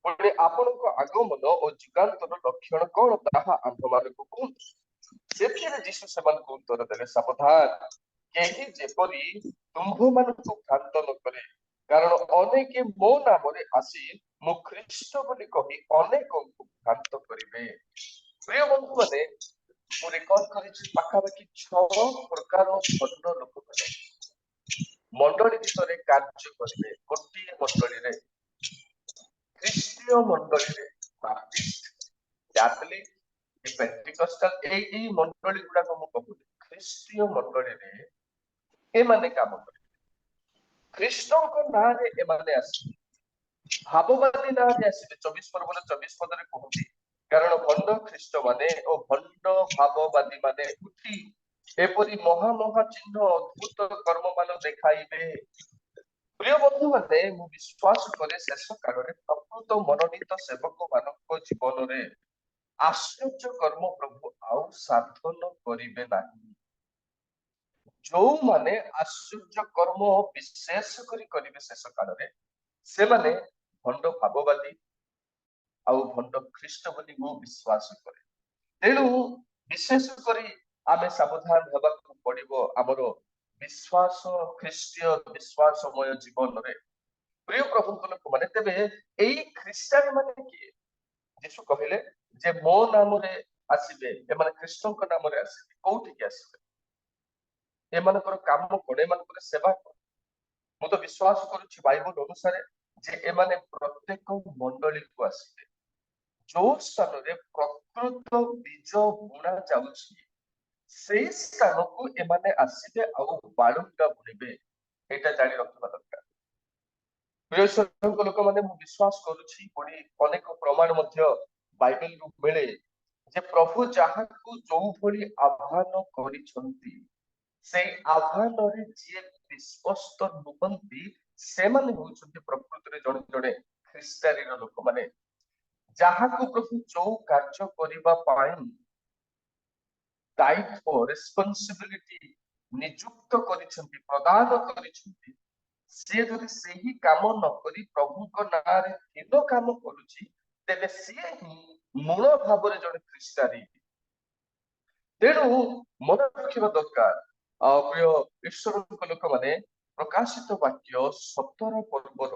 ପୁଣି ଆପଣଙ୍କ ଆଗମନ ଓ ଯୁଗାନ୍ତର ଲକ୍ଷଣ କଣ, ତାହା ଆମ୍ଭମାନଙ୍କୁ କୁହନ୍ତୁ। ସେଥିରେ ଯୀଶୁ ସେମାନଙ୍କୁ ଉତ୍ତର ଦେଲେ, ସାବଧାନ, କେହି ଯେପରି ତୁମ୍ଭମାନଙ୍କୁ ଭ୍ରାନ୍ତ ନ କରେ। କାରଣ ଅନେକେ ମୋ ନାମରେ ଆସି ମୁଁ ଖ୍ରୀଷ୍ଟ ବୋଲି କହି ଅନେକଙ୍କୁ ଭ୍ରାନ୍ତ କରିବେ। ପ୍ରିୟ ବନ୍ଧୁମାନେ, ମୁଁ ରେକର୍ଡ କରିଛି ପାଖାପାଖି 6 ପ୍ରକାର ଭଣ୍ଡ ଲୋକମାନେ ମଣ୍ଡଳୀ ଭିତରେ କାର୍ଯ୍ୟ କରିବେ। ଗୋଟିଏ ମଣ୍ଡଳୀରେ, ଖ୍ରୀଷ୍ଟୀୟ ମଣ୍ଡଳୀରେ, ବାପ୍ଟିଷ୍ଟ, କ୍ୟାଥୋଲିକ, ପେଣ୍ଟିକଷ୍ଟାଲ, ଏଇ ମଣ୍ଡଳୀ ଗୁଡାକ ମୁଁ କହୁଛି। ଖ୍ରୀଷ୍ଟୀୟ ମଣ୍ଡଳୀରେ ଏମାନେ କାମ କରିବେ। ଖ୍ରୀଷ୍ଟଙ୍କ ନାଁରେ ଏମାନେ ଆସିବେ, ଭାବବାଦୀ ନାଁରେ ଆସିବେ। 24 ପର୍ବର 24 ପଦରେ କୁହନ୍ତି, କାରଣ ଭଣ୍ଡ ଖ୍ରୀଷ୍ଟ ମାନେ ଓ ଭଣ୍ଡ ଭାବବାଦୀ ମାନେ ଉଠି ଏପରି ମହା ଚିହ୍ନ ଅଦ୍ଭୁତ କର୍ମ ମାନ ଦେଖାଇବେ। ପ୍ରିୟ ବନ୍ଧୁ ମାନେ, ମୁଁ ବିଶ୍ୱାସ କରେ ଶେଷ କାଳରେ ପ୍ରକୃତ ମନୋନୀତ ସେବକ ମାନଙ୍କ ଜୀବନରେ ଆଶ୍ଚର୍ଯ୍ୟ କର୍ମ ପ୍ରଭୁ ଆଉ ସାଧନ କରିବେ ନାହିଁ। ଯୋଉମାନେ ଆଶ୍ଚର୍ଯ୍ୟ କର୍ମ ବିଶେଷ କରି କରିବେ ଶେଷ କାଳରେ, ସେମାନେ ଭଣ୍ଡ ଭାବବାଦୀ ଆଉ ଭଣ୍ଡ ଖ୍ରୀଷ୍ଟ ବୋଲି ମୁଁ ବିଶ୍ୱାସ କରେ। ତେଣୁ ବିଶେଷ କରି ଆମେ ସାବଧାନ ହେବାକୁ ପଡିବ ଆମର ବିଶ୍ୱାସ, ଖ୍ରୀଷ୍ଟୀୟ ବିଶ୍ୱାସମୟ ଜୀବନରେ। ପ୍ରିୟ ପ୍ରଭୁଙ୍କ ଲୋକମାନେ, ତେବେ ଏଇ ଖ୍ରୀଷ୍ଟିଆନ ମାନେ କିଏ? ଯୀଶୁ କହିଲେ ଯେ ମୋ ନାମରେ ଆସିବେ, ଏମାନେ ଖ୍ରୀଷ୍ଟଙ୍କ ନାମରେ ଆସିବେ। କୋଉଠିକି ଆସିବେ? ଏମାନଙ୍କର କାମ କଣ? ଏମାନଙ୍କର ସେବା କଣ? ମୁଁ ତ ବିଶ୍ୱାସ କରୁଛି ବାଇବଲ ଅନୁସାରେ ଯେ ଏମାନେ ପ୍ରତ୍ୟେକ ମଣ୍ଡଳୀକୁ ଆସିବେ। ଯୋଉ ସ୍ଥାନରେ ପ୍ରକୃତ ବୀଜ ବୁଣା ଯାଉଛି ସେଇ ସ୍ଥାନକୁ ଏମାନେ ଆସିବେ ଆଉ ବାଳୁଙ୍ଗା ବୁଣିବେ। ଏଇଟା ଜାଣି ରଖିବା ଦରକାର। ପ୍ରିୟଙ୍କ ଲୋକମାନେ, ମୁଁ ବିଶ୍ୱାସ କରୁଛି ପୁଣି ଅନେକ ପ୍ରମାଣ ମଧ୍ୟ ବାଇବେଲରୁ ମିଳେ ଯେ ପ୍ରଭୁ ଯାହାକୁ ଯୋଉ ଭଳି ଆହ୍ୱାନ କରିଛନ୍ତି, ସେଇ ଆହ୍ୱାନରେ ଯିଏ ବିଶ୍ୱସ୍ତ ନୁହନ୍ତି ସେମାନେ ହଉଛନ୍ତି ପ୍ରକୃତରେ ଜଣେ ଜଣେ ଖ୍ରୀଷ୍ଟିଆନର ଲୋକମାନେ। ଯାହାକୁ ପ୍ରଭୁ ଯୋଉ କାର୍ଯ୍ୟ କରିବା ପାଇଁ ଦାୟିତ୍ୱ, ରେସ୍ପନ୍ସିବିଲିଟି ନିଯୁକ୍ତ କରିଛନ୍ତି, ପ୍ରଦାନ କରିଛନ୍ତି, ସିଏ ଯଦି ସେହି କାମ ନ କରି ପ୍ରଭୁଙ୍କ ନାଁରେ ଭିନ୍ନ କାମ କରୁଛି, ତେବେ ସିଏ ହିଁ ମୂଳ ଭାବରେ ଜଣେ ଖ୍ରୀଷ୍ଟିଆନ। ତେଣୁ ମନେ ରଖିବା ଦରକାର, ପ୍ରିୟ ଈଶ୍ୱରଙ୍କ ଲୋକମାନେ, ପ୍ରକାଶିତ ବାକ୍ୟ 17 ପର୍ବର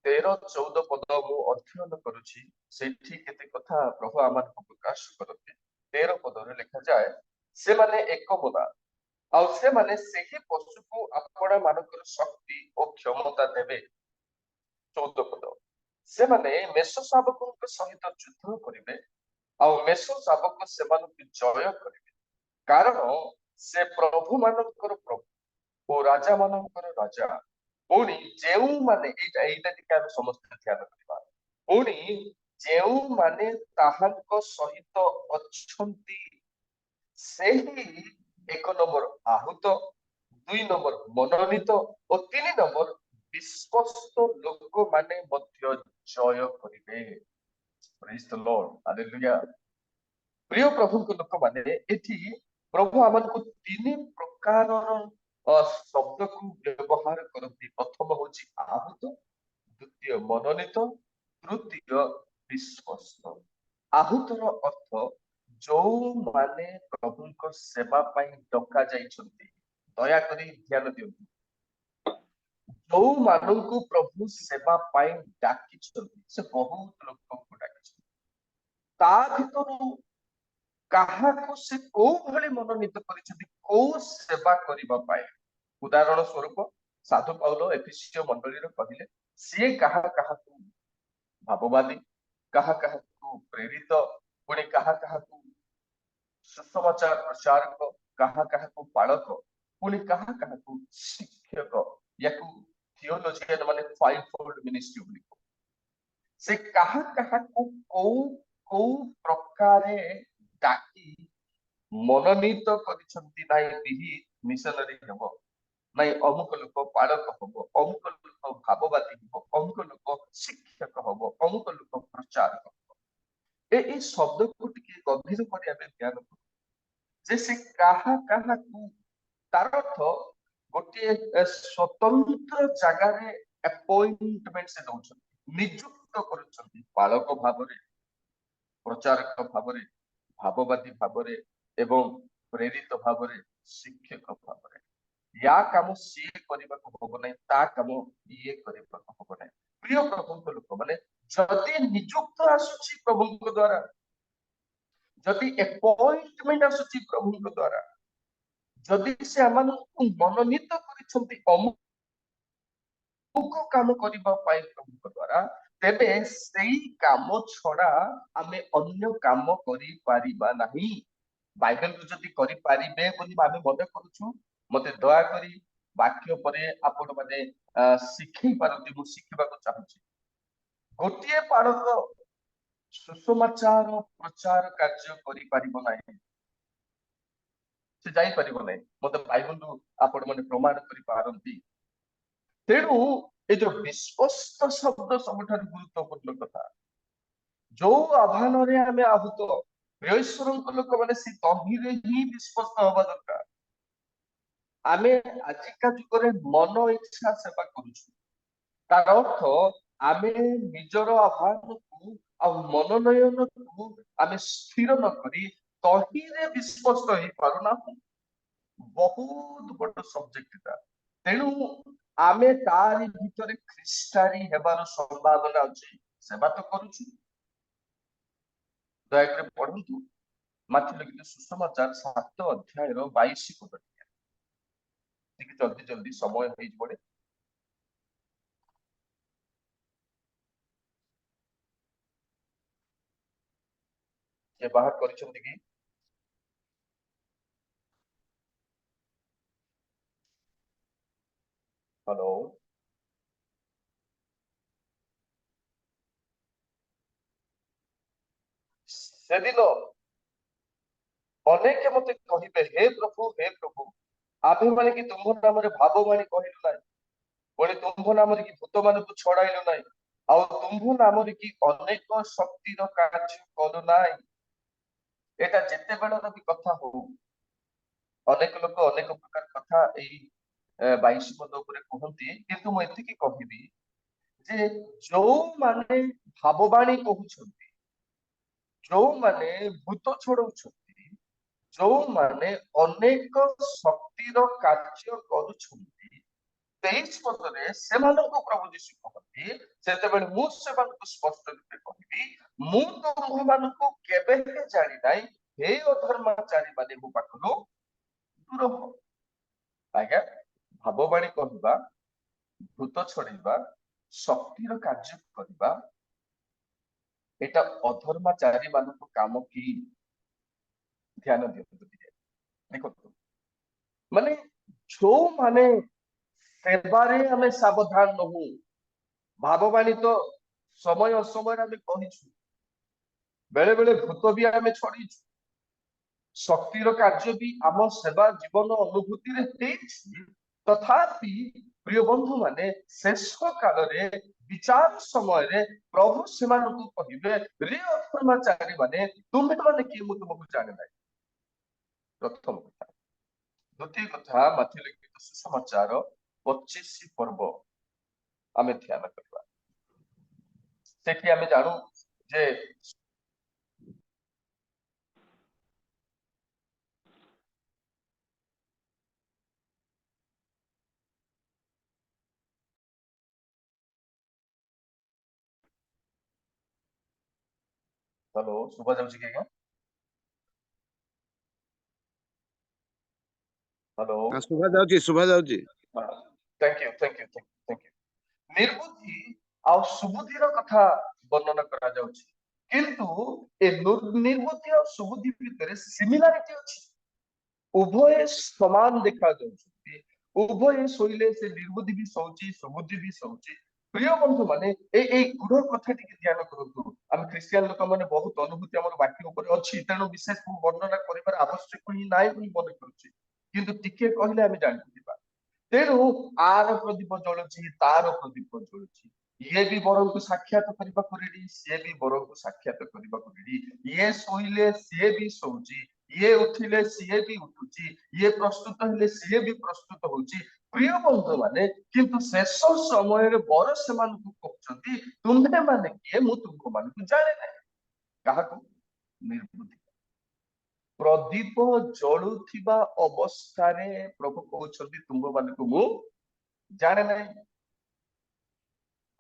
13-14 ପଦ ମୁଁ ଅଧ୍ୟୟନ କରୁଛି। ସେଠି କେତେ କଥା ପ୍ରଭୁ ଆମମାନଙ୍କୁ ପ୍ରକାଶ କରନ୍ତି। 13 ପଦରେ ଲେଖାଯାଏ, ସେମାନେ ଏକମନା ଆଉ ସେମାନେ ସେହି ପଶୁକୁ ଆପଣା ମାନଙ୍କର ଶକ୍ତି ଓ କ୍ଷମତା ଦେବେ। 14 ପଦ, ସେମାନେ ମେଷ ଶାବକଙ୍କ ସହିତ ଯୁଦ୍ଧ କରିବେ ଆଉ ମେଷ ଶାବକ ସେମାନଙ୍କୁ ଜୟ କରିବେ, କାରଣ ସେ ପ୍ରଭୁ ମାନଙ୍କର ପ୍ରଭୁ ଓ ରାଜା ମାନଙ୍କର ରାଜା। ପୁଣି ଯେଉଁମାନେ ଏଇଟା ଟିକେ ଆମେ ସମସ୍ତେ ଧ୍ୟାନ କରିବା, ପୁଣି ଯେଉଁମାନେ ତାହାଙ୍କ ସହିତ ଅଛନ୍ତି ସେହି 1 ନମ୍ବର ଆହୁତ, 2 ନମ୍ବର ମନୋନୀତ ଓ 3 ନମ୍ବର ବିଶ୍ୱସ୍ତ ଲୋକମାନେ ମଧ୍ୟ ଜୟ କରିବେ। Praise the Lord. Hallelujah. ପ୍ରିୟ ପ୍ରଭୁଙ୍କ ଲୋକମାନେ, ଏଠି ପ୍ରଭୁ ଆମକୁ 3 ପ୍ରକାରର ଶବ୍ଦକୁ ବ୍ୟବହାର କରନ୍ତି। ପ୍ରଥମ ହଉଛି ଆହୁତ, ଦ୍ୱିତୀୟ ମନୋନୀତ, ତୃତୀୟ ବିଶ୍ୱସ୍ତ। ଆହୁତର ଅର୍ଥ ଯୋଉମାନେ ପ୍ରଭୁଙ୍କ ସେବା ପାଇଁ ଡକା ଯାଇଛନ୍ତି। ଦୟାକରି ଧ୍ୟାନ ଦିଅନ୍ତୁ, ଯୋଉମାନଙ୍କୁ ପ୍ରଭୁ ସେବା ପାଇଁ ଡାକିଛନ୍ତି, ସେ ବହୁତ ଲୋକଙ୍କୁ ଡାକିଛନ୍ତି। ତା ଭିତରୁ କାହାକୁ ସେ କୋଉ ଭଳି ମନୋନୀତ କରିଛନ୍ତି, କୋଉ ସେବା କରିବା ପାଇଁ। ଉଦାହରଣ ସ୍ୱରୂପ ସାଧୁ ପାଉଲ ଏଫେସୀୟ ମଣ୍ଡଳୀରେ କହିଲେ, ସିଏ କାହା କାହାକୁ ଭାବବାଦୀ, କାହା କାହାକୁ ପ୍ରେରିତ, ପୁଣି କାହା କାହାକୁ ସୁସମାଚାର ପ୍ରଚାରକ, କାହା କାହାକୁ ପାଳକ, ପୁଣି କାହା କାହାକୁ ଶିକ୍ଷକ। ୟାକୁ ଥିଓଲୋଜିଆନ ମାନେ 5-fold ମିନିଷ୍ଟ୍ରି ବୋଲି କହନ୍ତି। ସେ କାହା କାହାକୁ କୋଉ କୋଉ ପ୍ରକାରେ ଡାକି ମନୋନୀତ କରିଛନ୍ତି। ନାଇଁ ବିହି ମିଶନାରୀ ହେବ, ନାଇଁ ଅମୁକ ଲୋକ ପାଳକ ହବ, ଅମୁକ ଲୋକ ଭାବବାଦୀ ହବ, ଅମୁକ ଲୋକ ଶିକ୍ଷକ ହବ, ଅମୁକ ଲୋକ ପ୍ରଚାରକ ହବ। ଏଇ ଶବ୍ଦକୁ ଟିକେ ଗଭୀର କରି ଆମେ ଧ୍ୟାନ କରୁ ଯେ ସେ କାହା କାହାକୁ, ତାର ଅର୍ଥ ଗୋଟିଏ ସ୍ୱତନ୍ତ୍ର ଜାଗାରେ ଆପଏଣ୍ଟମେଣ୍ଟ ସେ ଦଉଛନ୍ତି, ନିଯୁକ୍ତ କରୁଛନ୍ତି, ପାଳକ ଭାବରେ, ପ୍ରଚାରକ ଭାବରେ, ଭାବବାଦୀ ଭାବରେ ଏବଂ ପ୍ରେରିତ ଭାବରେ, ଶିକ୍ଷକ ଭାବରେ। ୟା କାମ ସିଏ କରିବାକୁ ହବ ନାହିଁ, ତା କାମ ଇଏ କରିବାକୁ ହବ ନାହିଁ। ପ୍ରିୟ ପ୍ରଭୁଙ୍କ ଲୋକମାନେ, ଯଦି ନିଯୁକ୍ତ ଆସୁଛି ପ୍ରଭୁଙ୍କ ଦ୍ଵାରା, ଯଦି ଆପଏଣ୍ଟମେଣ୍ଟ ଆସୁଛି ପ୍ରଭୁଙ୍କ ଦ୍ଵାରା, ଯଦି ସେ ଆମମାନଙ୍କୁ ମନୋନୀତ କରିଛନ୍ତି ଅମୁକ କାମ କରିବା ପାଇଁ ପ୍ରଭୁଙ୍କ ଦ୍ଵାରା, ତେବେ ସେଇ କାମ ଛଡା ଆମେ ଅନ୍ୟ କାମ କରିପାରିବା ନାହିଁ। ବାଇବେଲକୁ ଯଦି କରିପାରିବେ ବୋଲି ଆମେ ମନେ କରୁଛୁ, ମତେ ଦୟାକରି ବାକ୍ୟ ପରେ ଆପଣ ମାନେ ଶିଖେଇ ପାରନ୍ତି, ମୁଁ ଶିଖିବାକୁ ଚାହୁଁଛି। ଗୋଟିଏ ପାଳକ ସୁସମାଚାର ପ୍ରଚାର କାର୍ଯ୍ୟ କରିପାରିବ ନାହିଁ, ସେ ଯାଇପାରିବ ନାହିଁ। ମତେ ବାଇବେଲରୁ ଆପଣ ମାନେ ପ୍ରମାଣ କରିପାରନ୍ତି। ତେଣୁ ଏ ଯୋଉ ବିଶ୍ୱସ୍ତ ଶବ୍ଦ ସବୁଠାରୁ ଗୁରୁତ୍ୱପୂର୍ଣ୍ଣ କଥା। ଯୋଉ ଆହ୍ୱାନରେ ଆମେ ଆହୁତ, ପ୍ରିୟଶ୍ୱରଙ୍କ ଲୋକମାନେ, ସେ ତହିଁରେ ହିଁ ବିଶ୍ୱସ୍ତ ହବା ଦରକାର। ଆମେ ଆଜିକା ଯୁଗରେ ମନ ଇଚ୍ଛା ସେବା କରୁଛୁ। ତାର ଅର୍ଥ ଆମେ ନିଜର ଆହ୍ୱାନକୁ ଆଉ ମନୋନୟନକୁ ଆମେ ସ୍ଥିର ନ କରି ତହିଁରେ ବିଶ୍ୱସ୍ତ ହେଇପାରୁନାହୁଁ। ବହୁତ ବଡ ସବଜେକ୍ଟ ଏଟା। ତେଣୁ ଆମେ ତାରି ଭିତରେ ଖ୍ରୀଷ୍ଟାରୀ ହେବାର ସମ୍ଭାବନା ଅଛି। ସେବା ତ କରୁଛୁ। ଦୟାକରି ପଢନ୍ତୁ ମାଥ୍ୟୁ ଲିଖିତ ସୁସମାଚାର 7 ଅଧ୍ୟାୟର 22 ପଦ। ଟିକେ ଜଲ୍ଦି ଜଲ୍ଦି ସମୟ ହେଇଯିବଣି। କିଏ ବାହାର କରିଛନ୍ତି କି? ହ୍ୟାଲୋ, ସେଦିନ ଅନେକ ମତେ କହିବେ, ହେ ପ୍ରଭୁ ଆମେ ମାନେ କି ତୁମ୍ଭ ନାମରେ ଭାବବାଣୀ କହିଲୁ ନାହିଁ, ପୁଣି ତୁମ୍ଭ ନାମରେ କି ଭୂତ ମାନଙ୍କୁ ଛଡାଇଲୁ ନାହିଁ, ଆଉ ତୁମ୍ଭ ନାମରେ କି ଅନେକ ଶକ୍ତିର କାର୍ଯ୍ୟ କଲୁ ନାହିଁ। ଏଟା ଯେତେବେଳର ବି କଥା ହଉ, ଅନେକ ଲୋକ ଅନେକ ପ୍ରକାର କଥା ଏଇ 22 ପଦ ଉପରେ କୁହନ୍ତି। କିନ୍ତୁ ମୁଁ ଏତିକି କହିବି ଯେ ଯୋଉମାନେ ଭାବବାଣୀ କହୁଛନ୍ତି, ଯୋଉମାନେ ଭୂତ ଛଡଉଛନ୍ତି, जो माने अनेक शक्तिर कार्य करुछंती 23 पदरे सेमानंको प्रभु यीशु कहती सेतेबेले मु सेमानंको स्पष्ट रूपे कहबी मु तुम मानंको केबे हे जानि नाही हे अधर्माचारी माने मु पाखरो दूर हो आज्ञा भाववाणी कहबा भूत छड़ेबा शक्तिर कार्य करबा एटा अधर्माचारी मानंको काम की ध्यान दियंतु देखो माने जो माने सेवारे हमें सावधान नहु भाववाणी तो समय असमय आम कहीछु बेले बेले भूत भी आम छड़ीछु शक्तिर कार्य भी आम सेवा जीवन अनुभूति रे तथापि प्रिय बंधु माने शेष काल रे विचार समय रे प्रभु सेमानकु कहिबे रे अधर्माचारी माने तुमे माने कि मु तुमको जाने नाही प्रथम कथा द्वितीय कथा माथि लिखित सुसमाचार 25 पर्व आम ध्यान करबा सेठी आम जानू जे हेलो सुबह जाउछि के हेलो शुभा जाउछि thank you thank you thank you thank you निर्बुद्धि आ सुबुद्धिर कथा वर्णन करा जाउछि किंतु ए निर्बुद्धि और सुबुद्धि भितर सिमिलारिटी अछि उभय समान देखा जाउछि उभय सोइले से निर्बुद्धि भी सौची सुबुद्धि भी सौची प्रिय बंधु माने ए गुड़ कथा टिके ध्यान करंतु हम क्रिश्चियन लोक माने बहुत अनुभूति हमर वाक्य ऊपर अछि तेनु विशेष वर्णना करिवार आवश्यक ही नाही বুলি মনে କରୁछि किंतु टिके कहले हम जानि दिबा तेनु आर प्रदीप जळुछि तार प्रदीप जळुछि ये भी बरं को साक्षात करबा रेडी से भी बरं को साक्षात करबा रेडी ये सोइले से भी सोउछि ये उठिले सी भी उठुची ये प्रस्तुत हेले सी भी प्रस्तुत होची प्रिय बंधु माने किंतु शेष समय रे बर से मानकु कहउछंती तुमने माने किए मु तुमको मानकु जाने नाही काहाकु निर्बुद्धि प्रदीप जळुथिबा अवस्था रे प्रभु कहउछंती तुम मानकु मु जाने नाही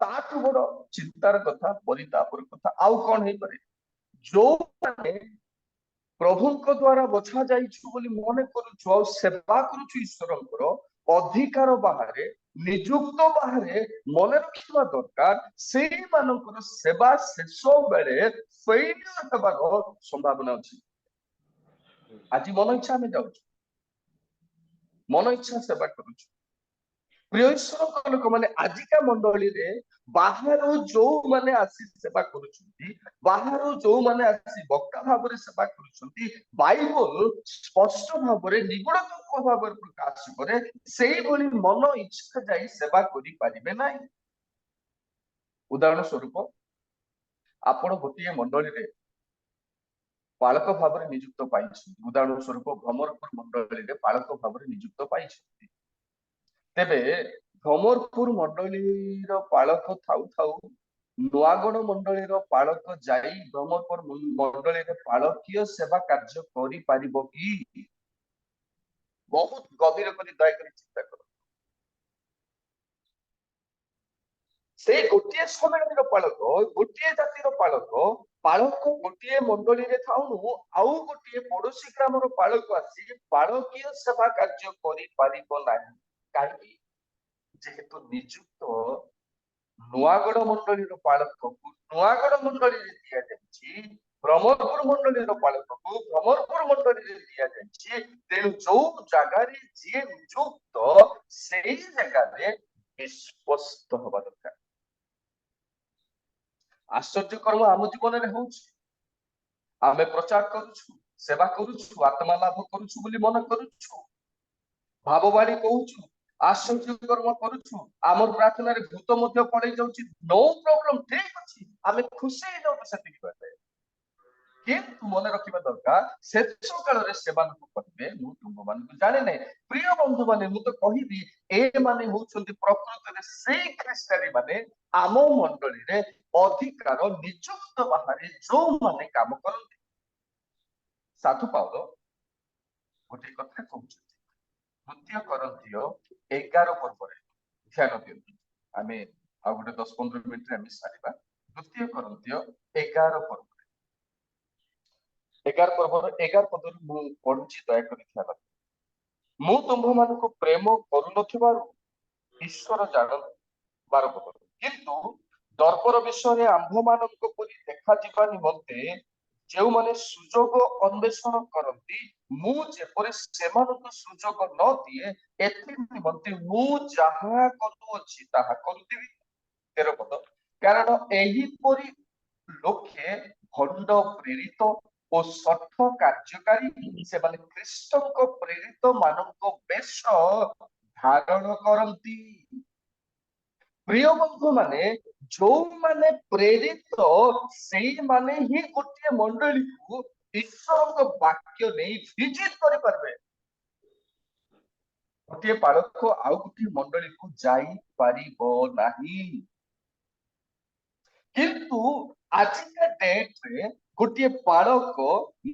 ताठु बड़ चिंतार कथा परितापर कथा आउ कोन हे पारे जो माने प्रभुଙ୍କ द्वारा बछा जाइछु बोली मने करूछु आ सेवा करूछु ईश्वरଙ୍କର अधिकार बाहरे नियुक्त बाहरे मने रखिबा दरकार सेही मानकर सेवा शेष बेले फेलियर हेबार संभावना अछि आज मन इच्छा में जाउछु मन इच्छा सेवा करूछु प्रिय ईश्वर लोक माने आजिका मंडली रे बाहर जो माने आसी सेवा करूछंती बाहर जो माने आसी बक्ता भाव रे सेवा करूछंती बाइबल स्पष्ट भाव रे निगुणत्व भाव रे प्रकाश करे सेही भली मन इच्छा जाई सेवा करि पारिबे नाही उदाहरण स्वरूप आपण गोटिए मंडली रे पालक भाव रे नियुक्त पाइछि उदाहरण स्वरूप भ्रमरपुर मंडली रे पालक भाव रे नियुक्त पाइछि तेबे भ्रमरपुर मंडलीर पालक थाउ थाउ नुआगढ़ मंडलीर पालक जाई भ्रमरपुर मंडलीर पालकीय सेवा कार्य करि पारिबो कि बहुत गभीर करी दया करी चिंता करो से गोटिए सम्मेलन पालक गोटिए जातिर पालक पालक गोटिए मंडली रे थाउनु आउ गोटिए पड़ोसी ग्रामर पालक आसी पालकीय सेवा कार्य करि पारिबो नाही काहे जेहेतु नियुक्त नुआगढ़ मंडली पालक को नुआगढ़ मंडली दिया जाइछि भ्रमरपुर मंडली पालक को भ्रमरपुर मंडली दिया जाइछि तेणु जो जगह रे जे नियुक्त सेही जगह रे विश्वस्त होबा दरकार आश्चर्य कर्म आम जीवन रे होछि आमे प्रचार करूछु सेवा करूछु आत्मा लाभ करूछु बोली मन करूछु भाववाणी कहूछु आश्चर्य कर्म करूछु आमर प्रार्थना रे भूत मध्य पड़े जाउछि नो प्रॉब्लम ठीक अछि आमे खुशी हे जाउ सेति बाते किंतु मन रखिबा दरकार शेष काल रे सेवा को कहबे मु तुम मान को जाने नै प्रिय बंधु माने मु तो कहिबी ए माने होछंती प्रकृति रे सेही ख्रिस्तानी माने आम मंडली रे अधिकार नियुक्त बाहरे जो माने काम करନ୍ତି साधु पाउलो गोटे कथा कहते द्वितीय करंथियो 11 पर्वरे ध्यान दियंतु आमे आ गोटे 10-15 मिनिट रे आमे सारिबा द्वितीय करंथियो 11 पर्वर 11 पदर मु पढुची दया करी ध्यान दियंतु मु तुम्भ मानको प्रेम करूनथिबारु ईश्वर जान 12 पद किंतु दर्पर विषय आंभ मानक परि देखा जिबा निमंते जो माने सुजोग अन्वेषण करती मु जेपरि सेमानक सुजोग न दिए एथि निमंते मु जहा करूअछि ताहा करूतिबि 13 पद कारण एही परि लोके भंड प्रेरित ओ सठ कार्यकारी से माने ख्रीष्टक प्रेरित मानक बेश धारण करती प्रिय बंधु माने जो माने प्रेरित से माने ही गोटे मंडली को ईश्वर वाक्य नहीं विजित करि परबे गोटे पालक आउ गोटे मंडली को जाई पारिबो नाही किंतु आज का डेट रे गोटे पालक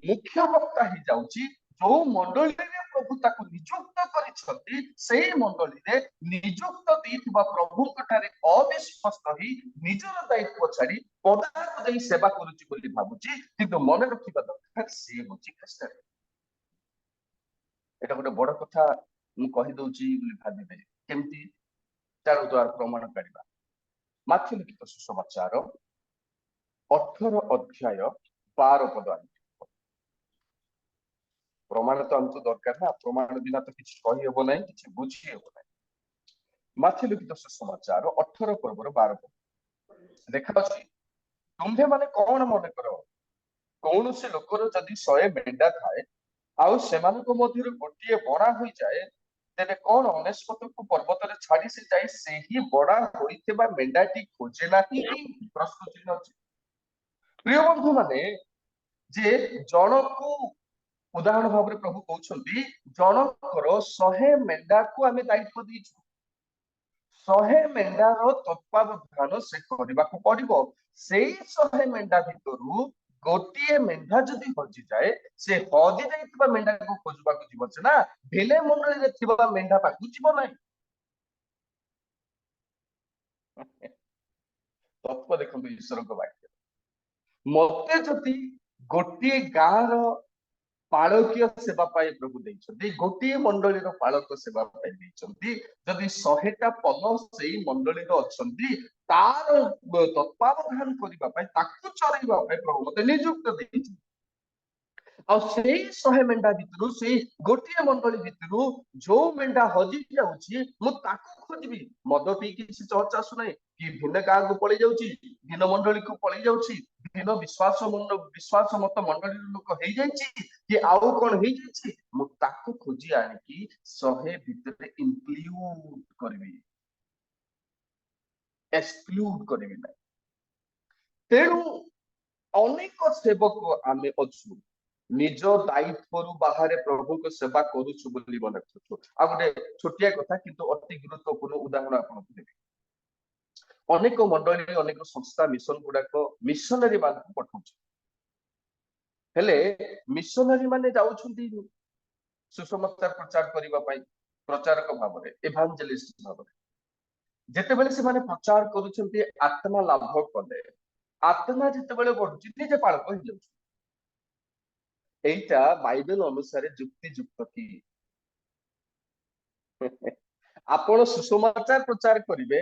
मुख्य वक्ता ही जाउची जो मंडली रे प्रभु ताको नियुक्त करिसथि सेही मंडली रे नियुक्त दैथिबा प्रभु कठारे अविश्वस्त ही निजर दायित्व छाड़ी पदार्थ देई सेवा करूची बोली भाबुची किंतु मन रखिबा दरकार से होची ख्रीष्ट एटा गोटे बड़ कथा मु कहि दउची बोली भाबिबे केमती चार द्वार प्रमाण करिबा माथि लिखित सुसमाचार 18 अध्याय 12 पद प्रमाण तो हमको दरकार ना प्रमाण बिना तो किसी कही हेबो नहीं किसी बुझी हेबो नहीं माथि लिखित सुसमाचार 18 पर्वर 12 पद देखा अछि तुम्हे माने कोन मन करो कौन से लोकर जदि 100 मेंढा थाए आउ सेमानक मध्यरु गोटिए बड़ा होई जाए तेबे कोन अनेस्पत को पर्वत रे छाड़ी से जाई सेही बड़ा होइतेबा मेंढाटी खोजे नाही प्रश्न चिन्ह अछि प्रिय बंधु माने जे जणको उदाहरण भाव रे प्रभु कहउछंती जणकर 100 मेंढा को आमे दायित्व दीछु 100 मेंढार तत्वावधान से करबा को पड़िबो सेही 100 मेंढा भितरु गोटिए मेंढा जदि हजि जाए से हजि जाइतबा मेंढा को खोजबा को जीव छै ना भेले मंडली रे थिबा मेंढा पाकु जीव नाही तत्व देखंतु ईश्वर को वाक्य मते जदि गोटिए गाँर पालकीय सेवा पाई प्रभु देइछन्ती गोटिए मंडली रो पालक सेवा पाई देइछन्ती जदि 100टा पल सेही मंडली रो अछन्ती तार तत्वावधान करिबा पाई ताकु चरैबा पाई प्रभु मते नियुक्त देइछि आ सेही 100 मेंढा भितरु सेही गोटिए मंडली भितरु जो मेंढा हजि जाउछि मु ताकु खोजबी मद पी किसी चर्च आसु नै कि भिन्न गाँ को पळै जाउछि भिन्न मंडली को पळै जाउछि भिन्न विश्वास मत मंडली लोक हेई जाइछि कि आउ कोन हेई जाइछि मु ताकु खोजी आनि कि 100 भितरे इंक्लूड करबी एक्सक्लूड करबी नै तेणु अनेक सेवक आमे अछु निज दायित्व बाहर प्रभु को सेवा करूछु बोली मन रखछु आ गोटे छोटिया कथा किंतु अति गुरुत्वपूर्ण उदाहरण आपन देबे अनेक मंडली अनेक संस्था मिशन गुडाक मिशनरी मान पठाउछ हेले मिशनरी माने जाउछन्ती सुसमाचार प्रचार करिबा पाई प्रचारक भाव रे इभांजेलिस्ट भाव रे जेतेबेले से माने प्रचार करूछन्ती आत्मा लाभ कले आत्मा जेतेबेले बढ़ुछि निजे पाळक होई जाउछ एटा बाइबल अनुसार जुक्ति युक्त की आपण सुसमाचार प्रचार करिवे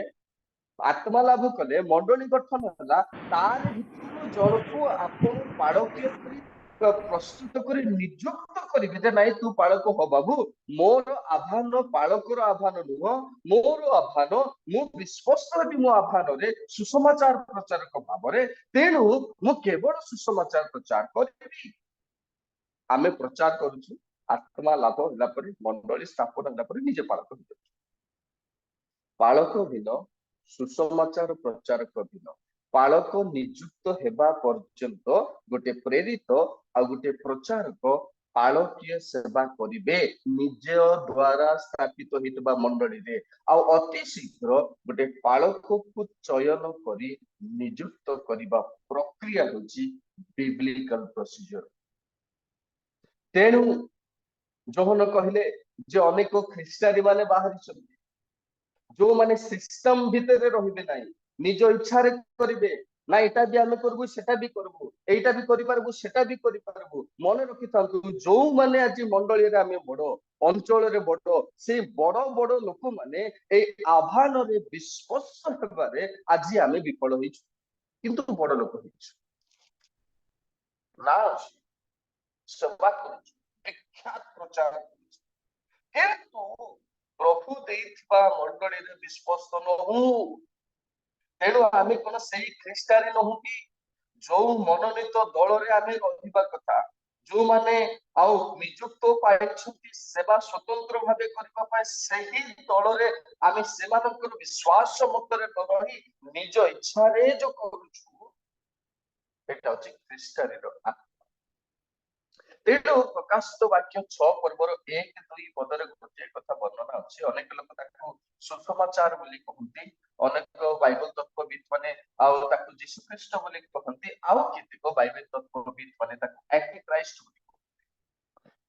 आत्मा लाभ कले मंडली गठन होला तार भितरु जणको आपण पाळकीय करी प्रस्तुत करी नियुक्त करिवे जे नाही तू पाळक हो बाबू मोर आह्वान पाळकर आह्वान नुह मोर आह्वान मु विश्वस्त भी मो आह्वान रे सुसमाचार प्रचारक भाव रे तेणु मु केवल सुसमाचार प्रचार करिबी आमे प्रचार करूछु आत्मा लाभ होला परे मंडली स्थापन होला परे निजे पालक हो पालक भिन्न सुसमाचार प्रचारक भिन्न पालक नियुक्त हेबा पर्यंत गोटे प्रेरित आ गोटे प्रचारक पालकीय सेवा करिवे निज द्वारा स्थापित हितबा मंडली रे आ अति शीघ्र गोटे पालक को चयन करी नियुक्त करिबा प्रक्रिया होची बिब्लिकल प्रोसीजर तेणु ଯୋହନ କହିଲେ ଯେ ଅନେକ ଖ୍ରୀଷ୍ଟିଆନୀ ମାନେ ବାହାରିଛନ୍ତି ଯୋଉମାନେ ସିଷ୍ଟମ ଭିତରେ ରହିବେ ନାହିଁ, ନିଜ ଇଚ୍ଛାରେ କରିବେ, ନା ଏଟା ବି ଆମେ କରିବୁ ସେଟା ବି କରିବୁ, ଏଇଟା ବି କରିପାରିବୁ ସେଟା ବି କରିପାରିବୁ। ମନେ ରଖିଥାନ୍ତୁ, ଯୋଉମାନେ ଆଜି ମଣ୍ଡଳୀରେ ଆମେ ବଡ, ଅଞ୍ଚଳରେ ବଡ, ସେଇ ବଡ ବଡ ଲୋକମାନେ ଏଇ ଆହ୍ୱାନରେ ବିଶ୍ୱାସ ହେବାରେ ଆଜି ଆମେ ବିଫଳ ହେଇଛୁ, କିନ୍ତୁ ବଡ ଲୋକ ହେଇଛୁ, ନା ଅଛି ସେବା କରୁଛୁ, ବିଖ୍ୟାତ ପ୍ରଚାର କରୁଛୁ, କିନ୍ତୁ ପ୍ରଭୁ ଦେଇଥିବା ମଣ୍ଡଳୀରେ ବିଶ୍ୱସ୍ତ ନହୁ। ତେଣୁ ଆମେ କଣ ସେଇ ଖ୍ରୀଷ୍ଟାନୀ ନହୁ କି ଯୋଉ ମନୋନୀତ ଦଳରେ ଆମେ ରହିବା କଥା, ଯୋଉମାନେ ଆଉ ନିଯୁକ୍ତ ପାଇଛନ୍ତି ସେବା ସ୍ୱତନ୍ତ୍ର ଭାବେ କରିବା ପାଇଁ, ସେହି ଦଳରେ ଆମେ ସେମାନଙ୍କର ବିଶ୍ୱାସ ମତରେ ନ ରହି ନିଜ ଇଚ୍ଛାରେ ଯୋଉ କରୁଛୁ, ଏଇଟା ହଉଛି ଖ୍ରୀଷ୍ଟାନୀର ଆତ୍ମା। ତେଣୁ ପ୍ରକାଶିତ ବାକ୍ୟ 6 ପର୍ବର 1-2 ପଦରେ ଗୋଟିଏ କଥା ବର୍ଣ୍ଣନା ଅଛି। ଅନେକ ଲୋକ ତାକୁ ସୁସମାଚାର ବୋଲି କହନ୍ତି, ଅନେକ ବାଇବଲ ତତ୍ତ୍ୱବିତ ମାନେ ଆଉ ତାକୁ ଯୀଶୁ ଖ୍ରୀଷ୍ଟ ବୋଲି କହନ୍ତି, ଆଉ କେତେକ ବାଇବଲ ତତ୍ତ୍ୱବିତ ମାନେ ତାକୁ ଆଣ୍ଟି କ୍ରାଇଷ୍ଟ ବୋଲି କହନ୍ତି।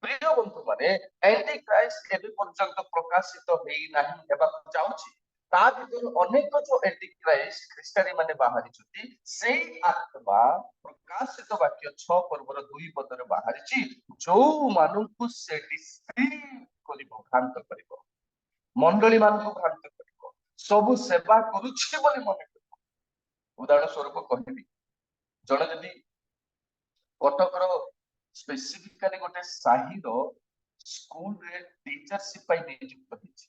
ପ୍ରିୟ ବନ୍ଧୁ ମାନେ, ଆଣ୍ଟି କ୍ରାଇଷ୍ଟ ଏବେ ପର୍ଯ୍ୟନ୍ତ ପ୍ରକାଶିତ ହେଇନାହିଁ, ହେବାକୁ ଯାଉଛି। ତା ଭିତରୁ ଅନେକ ଯୋଉ ଆଣ୍ଟି କ୍ରାଇଷ୍ଟ ଖ୍ରୀଷ୍ଟାନୀ ମାନେ ବାହାରିଛନ୍ତି, ସେଇ ଆତ୍ମା ପ୍ରକାଶିତ ବାକ୍ୟ 6 ପର୍ବର 2 ପଦରେ ବାହାରିଛି, ଯୋଉମାନଙ୍କୁ ସେ ଡିସିଭ୍ କରିବ, ଭ୍ରାନ୍ତ କରିବ, ମଣ୍ଡଳୀ ମାନଙ୍କୁ ଭ୍ରାନ୍ତ କରିବ, ସବୁ ସେବା କରୁଛି ବୋଲି ମନେ କରିବ। ଉଦାହରଣ ସ୍ୱରୂପ କହିବି, ଜଣେ ଯଦି କଟକର ସ୍ପେସିଫିକାଲି ଗୋଟେ ସାହିର ସ୍କୁଲରେ ଟିଚରସିପ ପାଇଁ ନିଯୁକ୍ତ ହେଇଛି,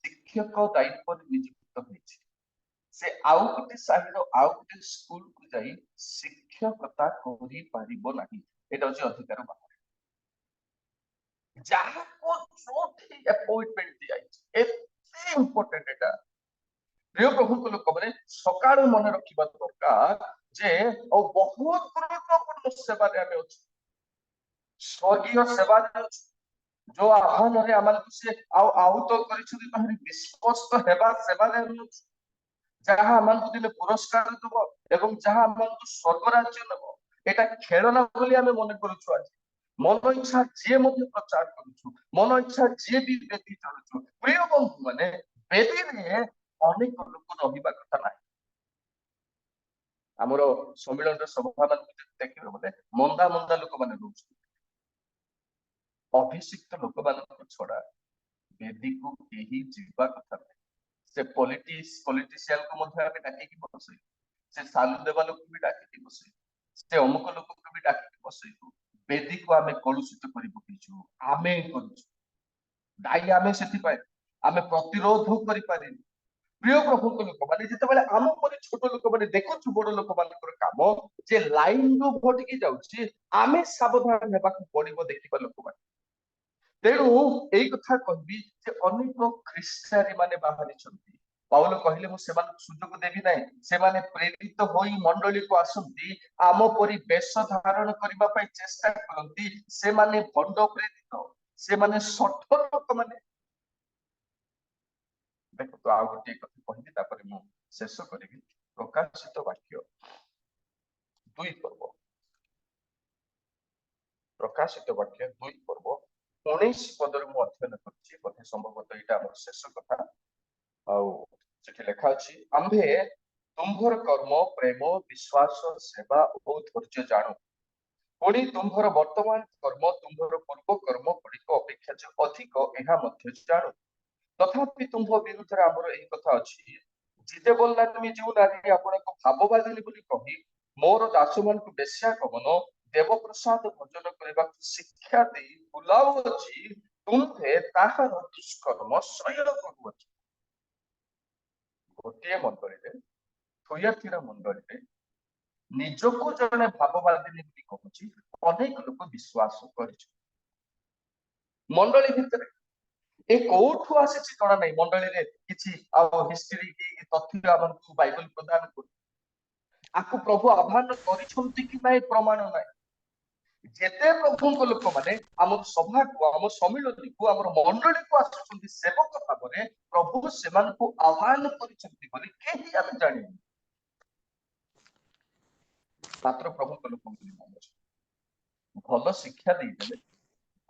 ଶିକ୍ଷକ ଦାୟିତ୍ୱରେ ନିଯୁକ୍ତ ହେଇଛି, ସେ ଆଉ ଗୋଟେ ସାହିର ଆଉ ଗୋଟେ ସ୍କୁଲକୁ ଯାଇ ଶିକ୍ଷକତା କରିପାରିବ ନାହିଁ। ଏଇଟା ହଉଛି ଅଧିକାର ବାହାରେ। ଯାହାକୁ ଯୋଉଠି ଆପଏଣ୍ଟମେଣ୍ଟ ଦିଆଯାଇଛି, ଏତେ ଇମ୍ପୋର୍ଟାଣ୍ଟ ଏଟା। ପ୍ରିୟ ପ୍ରଭୁଙ୍କ ଲୋକମାନେ, ସକାଳୁ ମନେ ରଖିବା ଦରକାର ଯେ ଆଉ ବହୁତ ଗୁରୁତ୍ୱପୂର୍ଣ୍ଣ ସେବାରେ ଆମେ ଅଛୁ, ସ୍ୱର୍ଗୀୟ ସେବାରେ ଅଛୁ, ଯୋଉ ଆହ୍ୱାନରେ ଆମକୁ ସେ ଆଉ ଆହୁତ କରିଛନ୍ତି, ତାହେଲେ ବିଶ୍ୱସ୍ତ ହେବା ସେବାରେ ଆମେ ଅଛୁ, ଯାହା ଆମକୁ ଦିନେ ପୁରସ୍କାର ଦେବ ଏବଂ ଯାହା ଆମକୁ ସ୍ୱର୍ଗ ରାଜ୍ୟ ନେବ। ଏଟା ଖେଳନା ବୋଲି ଆମେ ମନେ କରୁଛୁ। ଆଜି ମନ ଇଚ୍ଛା ଯିଏ ମଧ୍ୟ ପ୍ରଚାର କରୁଛୁ, ମନ ଇଚ୍ଛା ଯିଏ ବି ବେଦୀ ଚଳୁଛୁ। ପ୍ରିୟ ବନ୍ଧୁ ମାନେ, ବେଦୀରେ ଅନେକ ଲୋକ ରହିବା କଥା ନାହିଁ। ଆମର ସମ୍ମିଳନୀର ସଭା ମାନଙ୍କୁ ଦେଖିବେ ବୋଲେ ମନ୍ଦା ମନ୍ଦା ଲୋକମାନେ ରହୁଛନ୍ତି। ଅଭିଷିକ୍ତ ଲୋକମାନଙ୍କ ଛଡା ବେଦୀକୁ କେହି ଯିବା କଥା ନାହିଁ। ସେ ପଲିଟିସିଆନକୁ ମଧ୍ୟ ଆମେ ଡାକିକି ବସେଇବୁ, ସେ ସାଲୁ ଦେବା ଲୋକକୁ ବି ଡାକିକି ବସେଇବୁ, ସେ ଅମୁକ ଲୋକକୁ ବି ଡାକିକି ବସେଇବୁ। ବେଦୀକୁ ଆମେ କଳୁଷିତ କରି ପକେଇଛୁ, ଆମେ କରୁଛୁ, ଦାୟୀ ଆମେ ସେଥିପାଇଁ, ଆମେ ପ୍ରତିରୋଧ କରିପାରିବୁ। ପ୍ରିୟ ପ୍ରଭୁଙ୍କ ଲୋକମାନେ, ଯେତେବେଳେ ଆମ ପରି ଛୋଟ ଲୋକମାନେ ଦେଖୁଛୁ ବଡ ଲୋକମାନଙ୍କର କାମ ଯେ ଲାଇନରୁ ଭଟକି ଯାଉଛି, ଆମେ ସାବଧାନ ହେବାକୁ ପଡିବ ଦେଖିବା ଲୋକମାନେ। ତେଣୁ ଏଇ କଥା କହିବି ଯେ ଅନେକ ଖ୍ରୀଷ୍ଟିଆନୀ ମାନେ ବାହାରିଛନ୍ତି। ପାଉଲ କହିଲେ, ମୁଁ ସେମାନଙ୍କୁ ସୁଯୋଗ ଦେବି ନାହିଁ, ସେମାନେ ପ୍ରେରିତ ହୋଇ ମଣ୍ଡଳୀକୁ ଆସନ୍ତି, ଆମ ପରି ବେଶ ଧାରଣ କରିବା ପାଇଁ ଚେଷ୍ଟା କରନ୍ତି, ସେମାନେ ଭଣ୍ଡ ପ୍ରେରିତ, ସେମାନେ ଶଠ ଲୋକମାନେ। ଦେଖନ୍ତୁ, ଆଉ ଗୋଟିଏ କଥା କହିବି, ତାପରେ ମୁଁ ଶେଷ କରିବି। ପ୍ରକାଶିତ ବାକ୍ୟ 2 ପର୍ବ, ପ୍ରକାଶିତ ବାକ୍ୟ 2 ପର୍ବ 19 ପଦରେ ମୁଁ ଅଧ୍ୟୟନ କରିଛି, ବୋଧେ ସମ୍ଭବତଃ ଏଇଟା ଆମର ଶେଷ କଥା। ଆଉ ସେଠି ଲେଖା ଅଛି, ଆମ୍ଭେ ତୁମ୍ଭର କର୍ମ, ପ୍ରେମ, ବିଶ୍ୱାସ, ସେବା ଓ ଧୈର୍ଯ୍ୟ ଜାଣୁ, ପୁଣି ତୁମ୍ଭର ବର୍ତ୍ତମାନ କର୍ମ, ତୁମ୍ଭର ପୂର୍ବ କର୍ମ ଗୁଡିକ ଅପେକ୍ଷା ଯେ ଅଧିକ, ଏହା ମଧ୍ୟ ଜାଣୁ। ତଥାପି ତୁମ୍ଭ ବିରୁଦ୍ଧରେ ଆମର ଏହି କଥା ଅଛି, ଜିଦେ ବୋଲାମି ଯେଉଁ ନାରୀ ଆପଣଙ୍କୁ ଭାବବାଦିନୀ ବୋଲି କହି ମୋର ଦାସମାନଙ୍କୁ ବେଶ୍ୟା ଗମନ, ଦେବପ୍ରସାଦ ଭୋଜନ କରିବାକୁ ଶିକ୍ଷା ଦେଇ ବୁଲାଉଅଛି, ତୁମ୍ଭେ ତାହାର ଦୁଷ୍କର୍ମ ସହ୍ୟ କରୁଅଛ। ଗୋଟିଏ ମଣ୍ଡଳୀରେ, ଥୁୟାତିରା ମଣ୍ଡଳୀରେ ନିଜକୁ ଜଣେ ଭାବବାଦିନୀ ବୋଲି କହୁଛି, ଅନେକ ଲୋକ ବିଶ୍ୱାସ କରିଛନ୍ତି। ମଣ୍ଡଳୀ ଭିତରେ ଏ କୋଉଠୁ ଆସିଛି ଜଣା ନାହିଁ, ମଣ୍ଡଳୀରେ କିଛି ଆଉ ହିଷ୍ଟ୍ରି କି ତଥ୍ୟ ଆମକୁ ବାଇବଲ ପ୍ରଦାନ କରୁ, ଆକୁ ପ୍ରଭୁ ଆହ୍ୱାନ କରିଛନ୍ତି କି ନାହିଁ ପ୍ରମାଣ ନାହିଁ। ଯେତେ ପ୍ରଭୁଙ୍କ ଲୋକମାନେ ଆମର ସଭାକୁ, ଆମ ସମ୍ମିଳନୀକୁ, ଆମର ମଣ୍ଡଳୀକୁ ଆସୁଛନ୍ତି ସେବକ ଭାବରେ, ପ୍ରଭୁ ସେମାନଙ୍କୁ ଆହ୍ୱାନ କରିଛନ୍ତି ବୋଲି କେହି ଆମେ ଜାଣିବୁ। ମାତ୍ର ପ୍ରଭୁଙ୍କ ଲୋକଙ୍କୁ ଭଲ ଶିକ୍ଷା ଦେଇଦେଲେ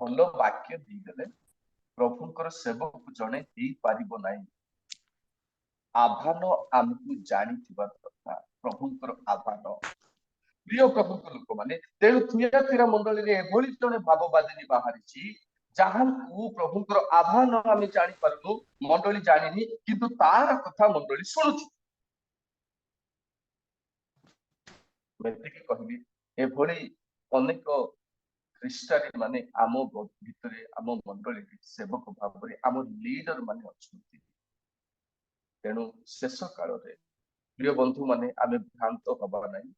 ଭଲ ବାକ୍ୟ ଦେଇଦେଲେ ପ୍ରଭୁଙ୍କର ସେବକ ଜଣେ ହେଇପାରିବ ନାହିଁ। ଆହ୍ୱାନ ଆମକୁ ଜାଣିଥିବା ଦରକାର, ପ୍ରଭୁଙ୍କର ଆହ୍ୱାନ। ପ୍ରିୟ ପ୍ରଭୁଙ୍କ ଲୋକମାନେ, ତେଣୁ ଥିଆତିରା ମଣ୍ଡଳୀରେ ଏଭଳି ଜଣେ ଭାବବାଦିନୀ ବାହାରିଛି ଯାହାଙ୍କୁ ପ୍ରଭୁଙ୍କର ଆହ୍ୱାନ ଆମେ ଜାଣିପାରୁନୁ, ମଣ୍ଡଳୀ ଜାଣିନି, କିନ୍ତୁ ତାର କଥା ମଣ୍ଡଳୀ ଶୁଣୁଛୁ। ଏତିକି କହିବି, ଏଭଳି ଅନେକ ଖ୍ରୀଷ୍ଟିଆନ ମାନେ ଆମ ଭିତରେ, ଆମ ମଣ୍ଡଳୀରେ ସେବକ ଭାବରେ ଆମ ଲିଡର ମାନେ ଅଛନ୍ତି। ତେଣୁ ଶେଷ କାଳରେ ପ୍ରିୟ ବନ୍ଧୁ ମାନେ ଆମେ ଭ୍ରାନ୍ତ ହବା ନାହିଁ,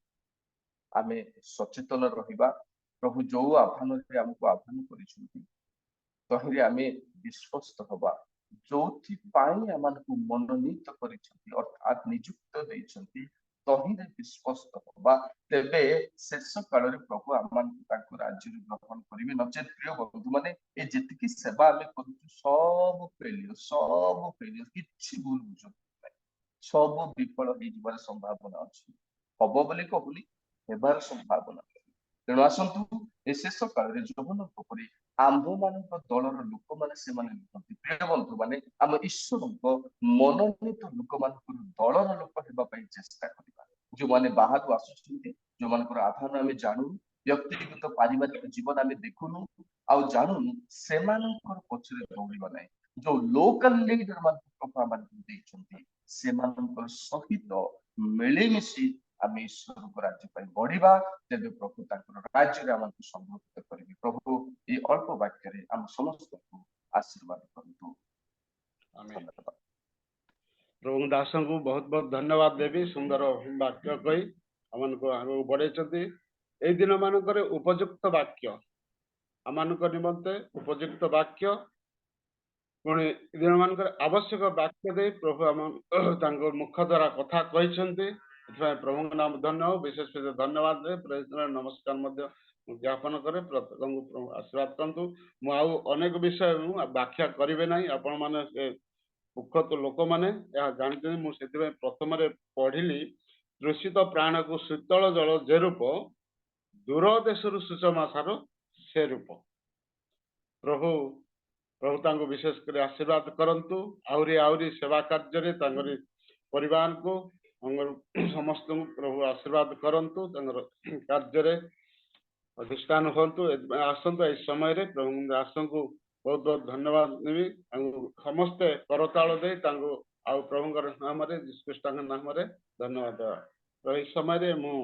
ଆମେ ସଚେତନ ରହିବା। ପ୍ରଭୁ ଯୋଉ ଆହ୍ୱାନରେ ଆମକୁ ଆହ୍ୱାନ କରିଛନ୍ତି ତହିଁରେ ଆମେ ବିଶ୍ୱସ୍ତ ହବା। ଯୋଉଥିପାଇଁ ଆମକୁ ମନୋନୀତ କରିଛନ୍ତି ଅର୍ଥାତ୍ ନିଯୁକ୍ତ ଦେଇଛନ୍ତି ତହିଁରେ ବିଶ୍ୱସ୍ତ ହବା। ତେବେ ଶେଷ କାଳରେ ପ୍ରଭୁ ଆମମାନଙ୍କୁ ତାଙ୍କ ରାଜ୍ୟରେ ଗ୍ରହଣ କରିବେ। ନଚେତ୍ ପ୍ରିୟ ବନ୍ଧୁ ମାନେ, ଏ ଯେତିକି ସେବା ଆମେ କରୁଛୁ ସବୁ ଫେଲିୟର, କିଛି ଭୁଲ ବୁଝନ୍ତୁ ନାହିଁ, ସବୁ ବିଫଳ ହେଇଯିବାର ସମ୍ଭାବନା ଅଛି। ହବ ବୋଲି କହୁନି, ହେବାର ସମ୍ଭାବନା। ତେଣୁ ଆସନ୍ତୁ ଏ ଶେଷ କାଳରେ ଯୌବନଙ୍କ ପରି ଆମ୍ଭମାନଙ୍କ ଦଳର ଲୋକମାନେ ସେମାନେ ନୁହନ୍ତି। ପ୍ରିୟ ବନ୍ଧୁ ମାନେ, ଆମ ଈଶ୍ୱରଙ୍କ ମନୋନୀତ ଲୋକମାନଙ୍କର ଦଳର ଲୋକ ହେବା ପାଇଁ ଚେଷ୍ଟା କରିବା। ଯୋଉମାନେ ବାହାରୁ ଆସୁଛନ୍ତି, ଯୋଉମାନଙ୍କର ଆହ୍ୱାନ ଆମେ ଜାଣୁନୁ, ବ୍ୟକ୍ତିଗତ ପାରିବାରିକ ଜୀବନ ଆମେ ଦେଖୁନୁ ଆଉ ଜାଣୁନୁ, ସେମାନଙ୍କର ପଛରେ ଦୌଡ଼ିବା ନାହିଁ। ଯୋଉ ଲୋକାଲ ଲିଡର ମାନଙ୍କୁ ଆମମାନଙ୍କୁ ଦେଇଛନ୍ତି ସେମାନଙ୍କ ସହିତ ମିଳିମିଶି ଆମେ ଈଶ୍ୱରଙ୍କ ରାଜ୍ୟ ପାଇଁ ବଢିବା। ତେବେ ପ୍ରଭୁ ତାଙ୍କର ରାଜ୍ୟରେ ଆମକୁ ସଂରକ୍ଷିତ କରିବେ। ପ୍ରଭୁ এই অল্প বাক্যরে ଆମ ସମସ୍ତଙ୍କୁ ଆଶୀର୍ବାଦ କରନ୍ତୁ। ଧନ୍ୟବାଦ। ପ୍ରଭୁ ଦାସଙ୍କୁ ବହୁତ ବହୁତ ଧନ୍ୟବାଦ ଦେବି, ସୁନ୍ଦର ବାକ୍ୟ କହି ଆମମାନଙ୍କୁ ଆଗକୁ ବଢେଇଛନ୍ତି। ଏଇ ଦିନ ମାନଙ୍କରେ ଉପଯୁକ୍ତ ବାକ୍ୟ, ଆମମାନଙ୍କ ନିମନ୍ତେ ଉପଯୁକ୍ତ ବାକ୍ୟ, ପୁଣି ଦିନ ମାନଙ୍କରେ ଆବଶ୍ୟକ ବାକ୍ୟ ଦେଇ ପ୍ରଭୁ ଆମ ତାଙ୍କ ମୁଖ ଦ୍ୱାରା କଥା କହିଛନ୍ତି। ଏଥିପାଇଁ ପ୍ରଭୁଙ୍କ ନାମ ଧନ୍ୟ ହଉ। ବିଶେଷ ବିଶେଷ ଧନ୍ୟବାଦ ଦେଇ ନମସ୍କାର ମଧ୍ୟ ଜ୍ଞାପନ କରେ। ପ୍ରଭୁ ଆଶୀର୍ବାଦ କରନ୍ତୁ। ମୁଁ ଆଉ ଅନେକ ବିଷୟ ବ୍ୟାଖ୍ୟା କରିବେ ନାହିଁ, ଆପଣ ମାନେ ମୁଖ୍ୟତଃ ଲୋକମାନେ ଏହା ଜାଣିଛନ୍ତି। ମୁଁ ସେଥିପାଇଁ ପ୍ରଥମରେ ପଢିଲି, ତୃଷିତ ପ୍ରାଣକୁ ଶୀତଳ ଜଳ ଯେ ରୂପ, ଦୂର ଦେଶରୁ ସୁସମାଚାର ସେ ରୂପ। ପ୍ରଭୁ ତାଙ୍କୁ ବିଶେଷ କରି ଆଶୀର୍ବାଦ କରନ୍ତୁ। ଆହୁରି ସେବା କାର୍ଯ୍ୟରେ ତାଙ୍କରି ପରିବାରକୁ ସମସ୍ତଙ୍କୁ ପ୍ରଭୁ ଆଶୀର୍ବାଦ କରନ୍ତୁ, ତାଙ୍କର କାର୍ଯ୍ୟରେ ଅଧିଷ୍ଠାନ ହୁଅନ୍ତୁ। ଆସନ୍ତୁ ଏଇ ସମୟରେ ପ୍ରଭୁ ଦାସଙ୍କୁ ବହୁତ ବହୁତ ଧନ୍ୟବାଦ ଦେବି। ତାଙ୍କୁ ସମସ୍ତେ କରତାଳ ଦେଇ ତାଙ୍କୁ ଆଉ ପ୍ରଭୁଙ୍କର ନାମରେ, ଯୀଶୁଖ୍ରୀଷ୍ଟଙ୍କ ନାମରେ ଧନ୍ୟବାଦ ଦେବା। ତ ଏଇ ସମୟରେ ମୁଁ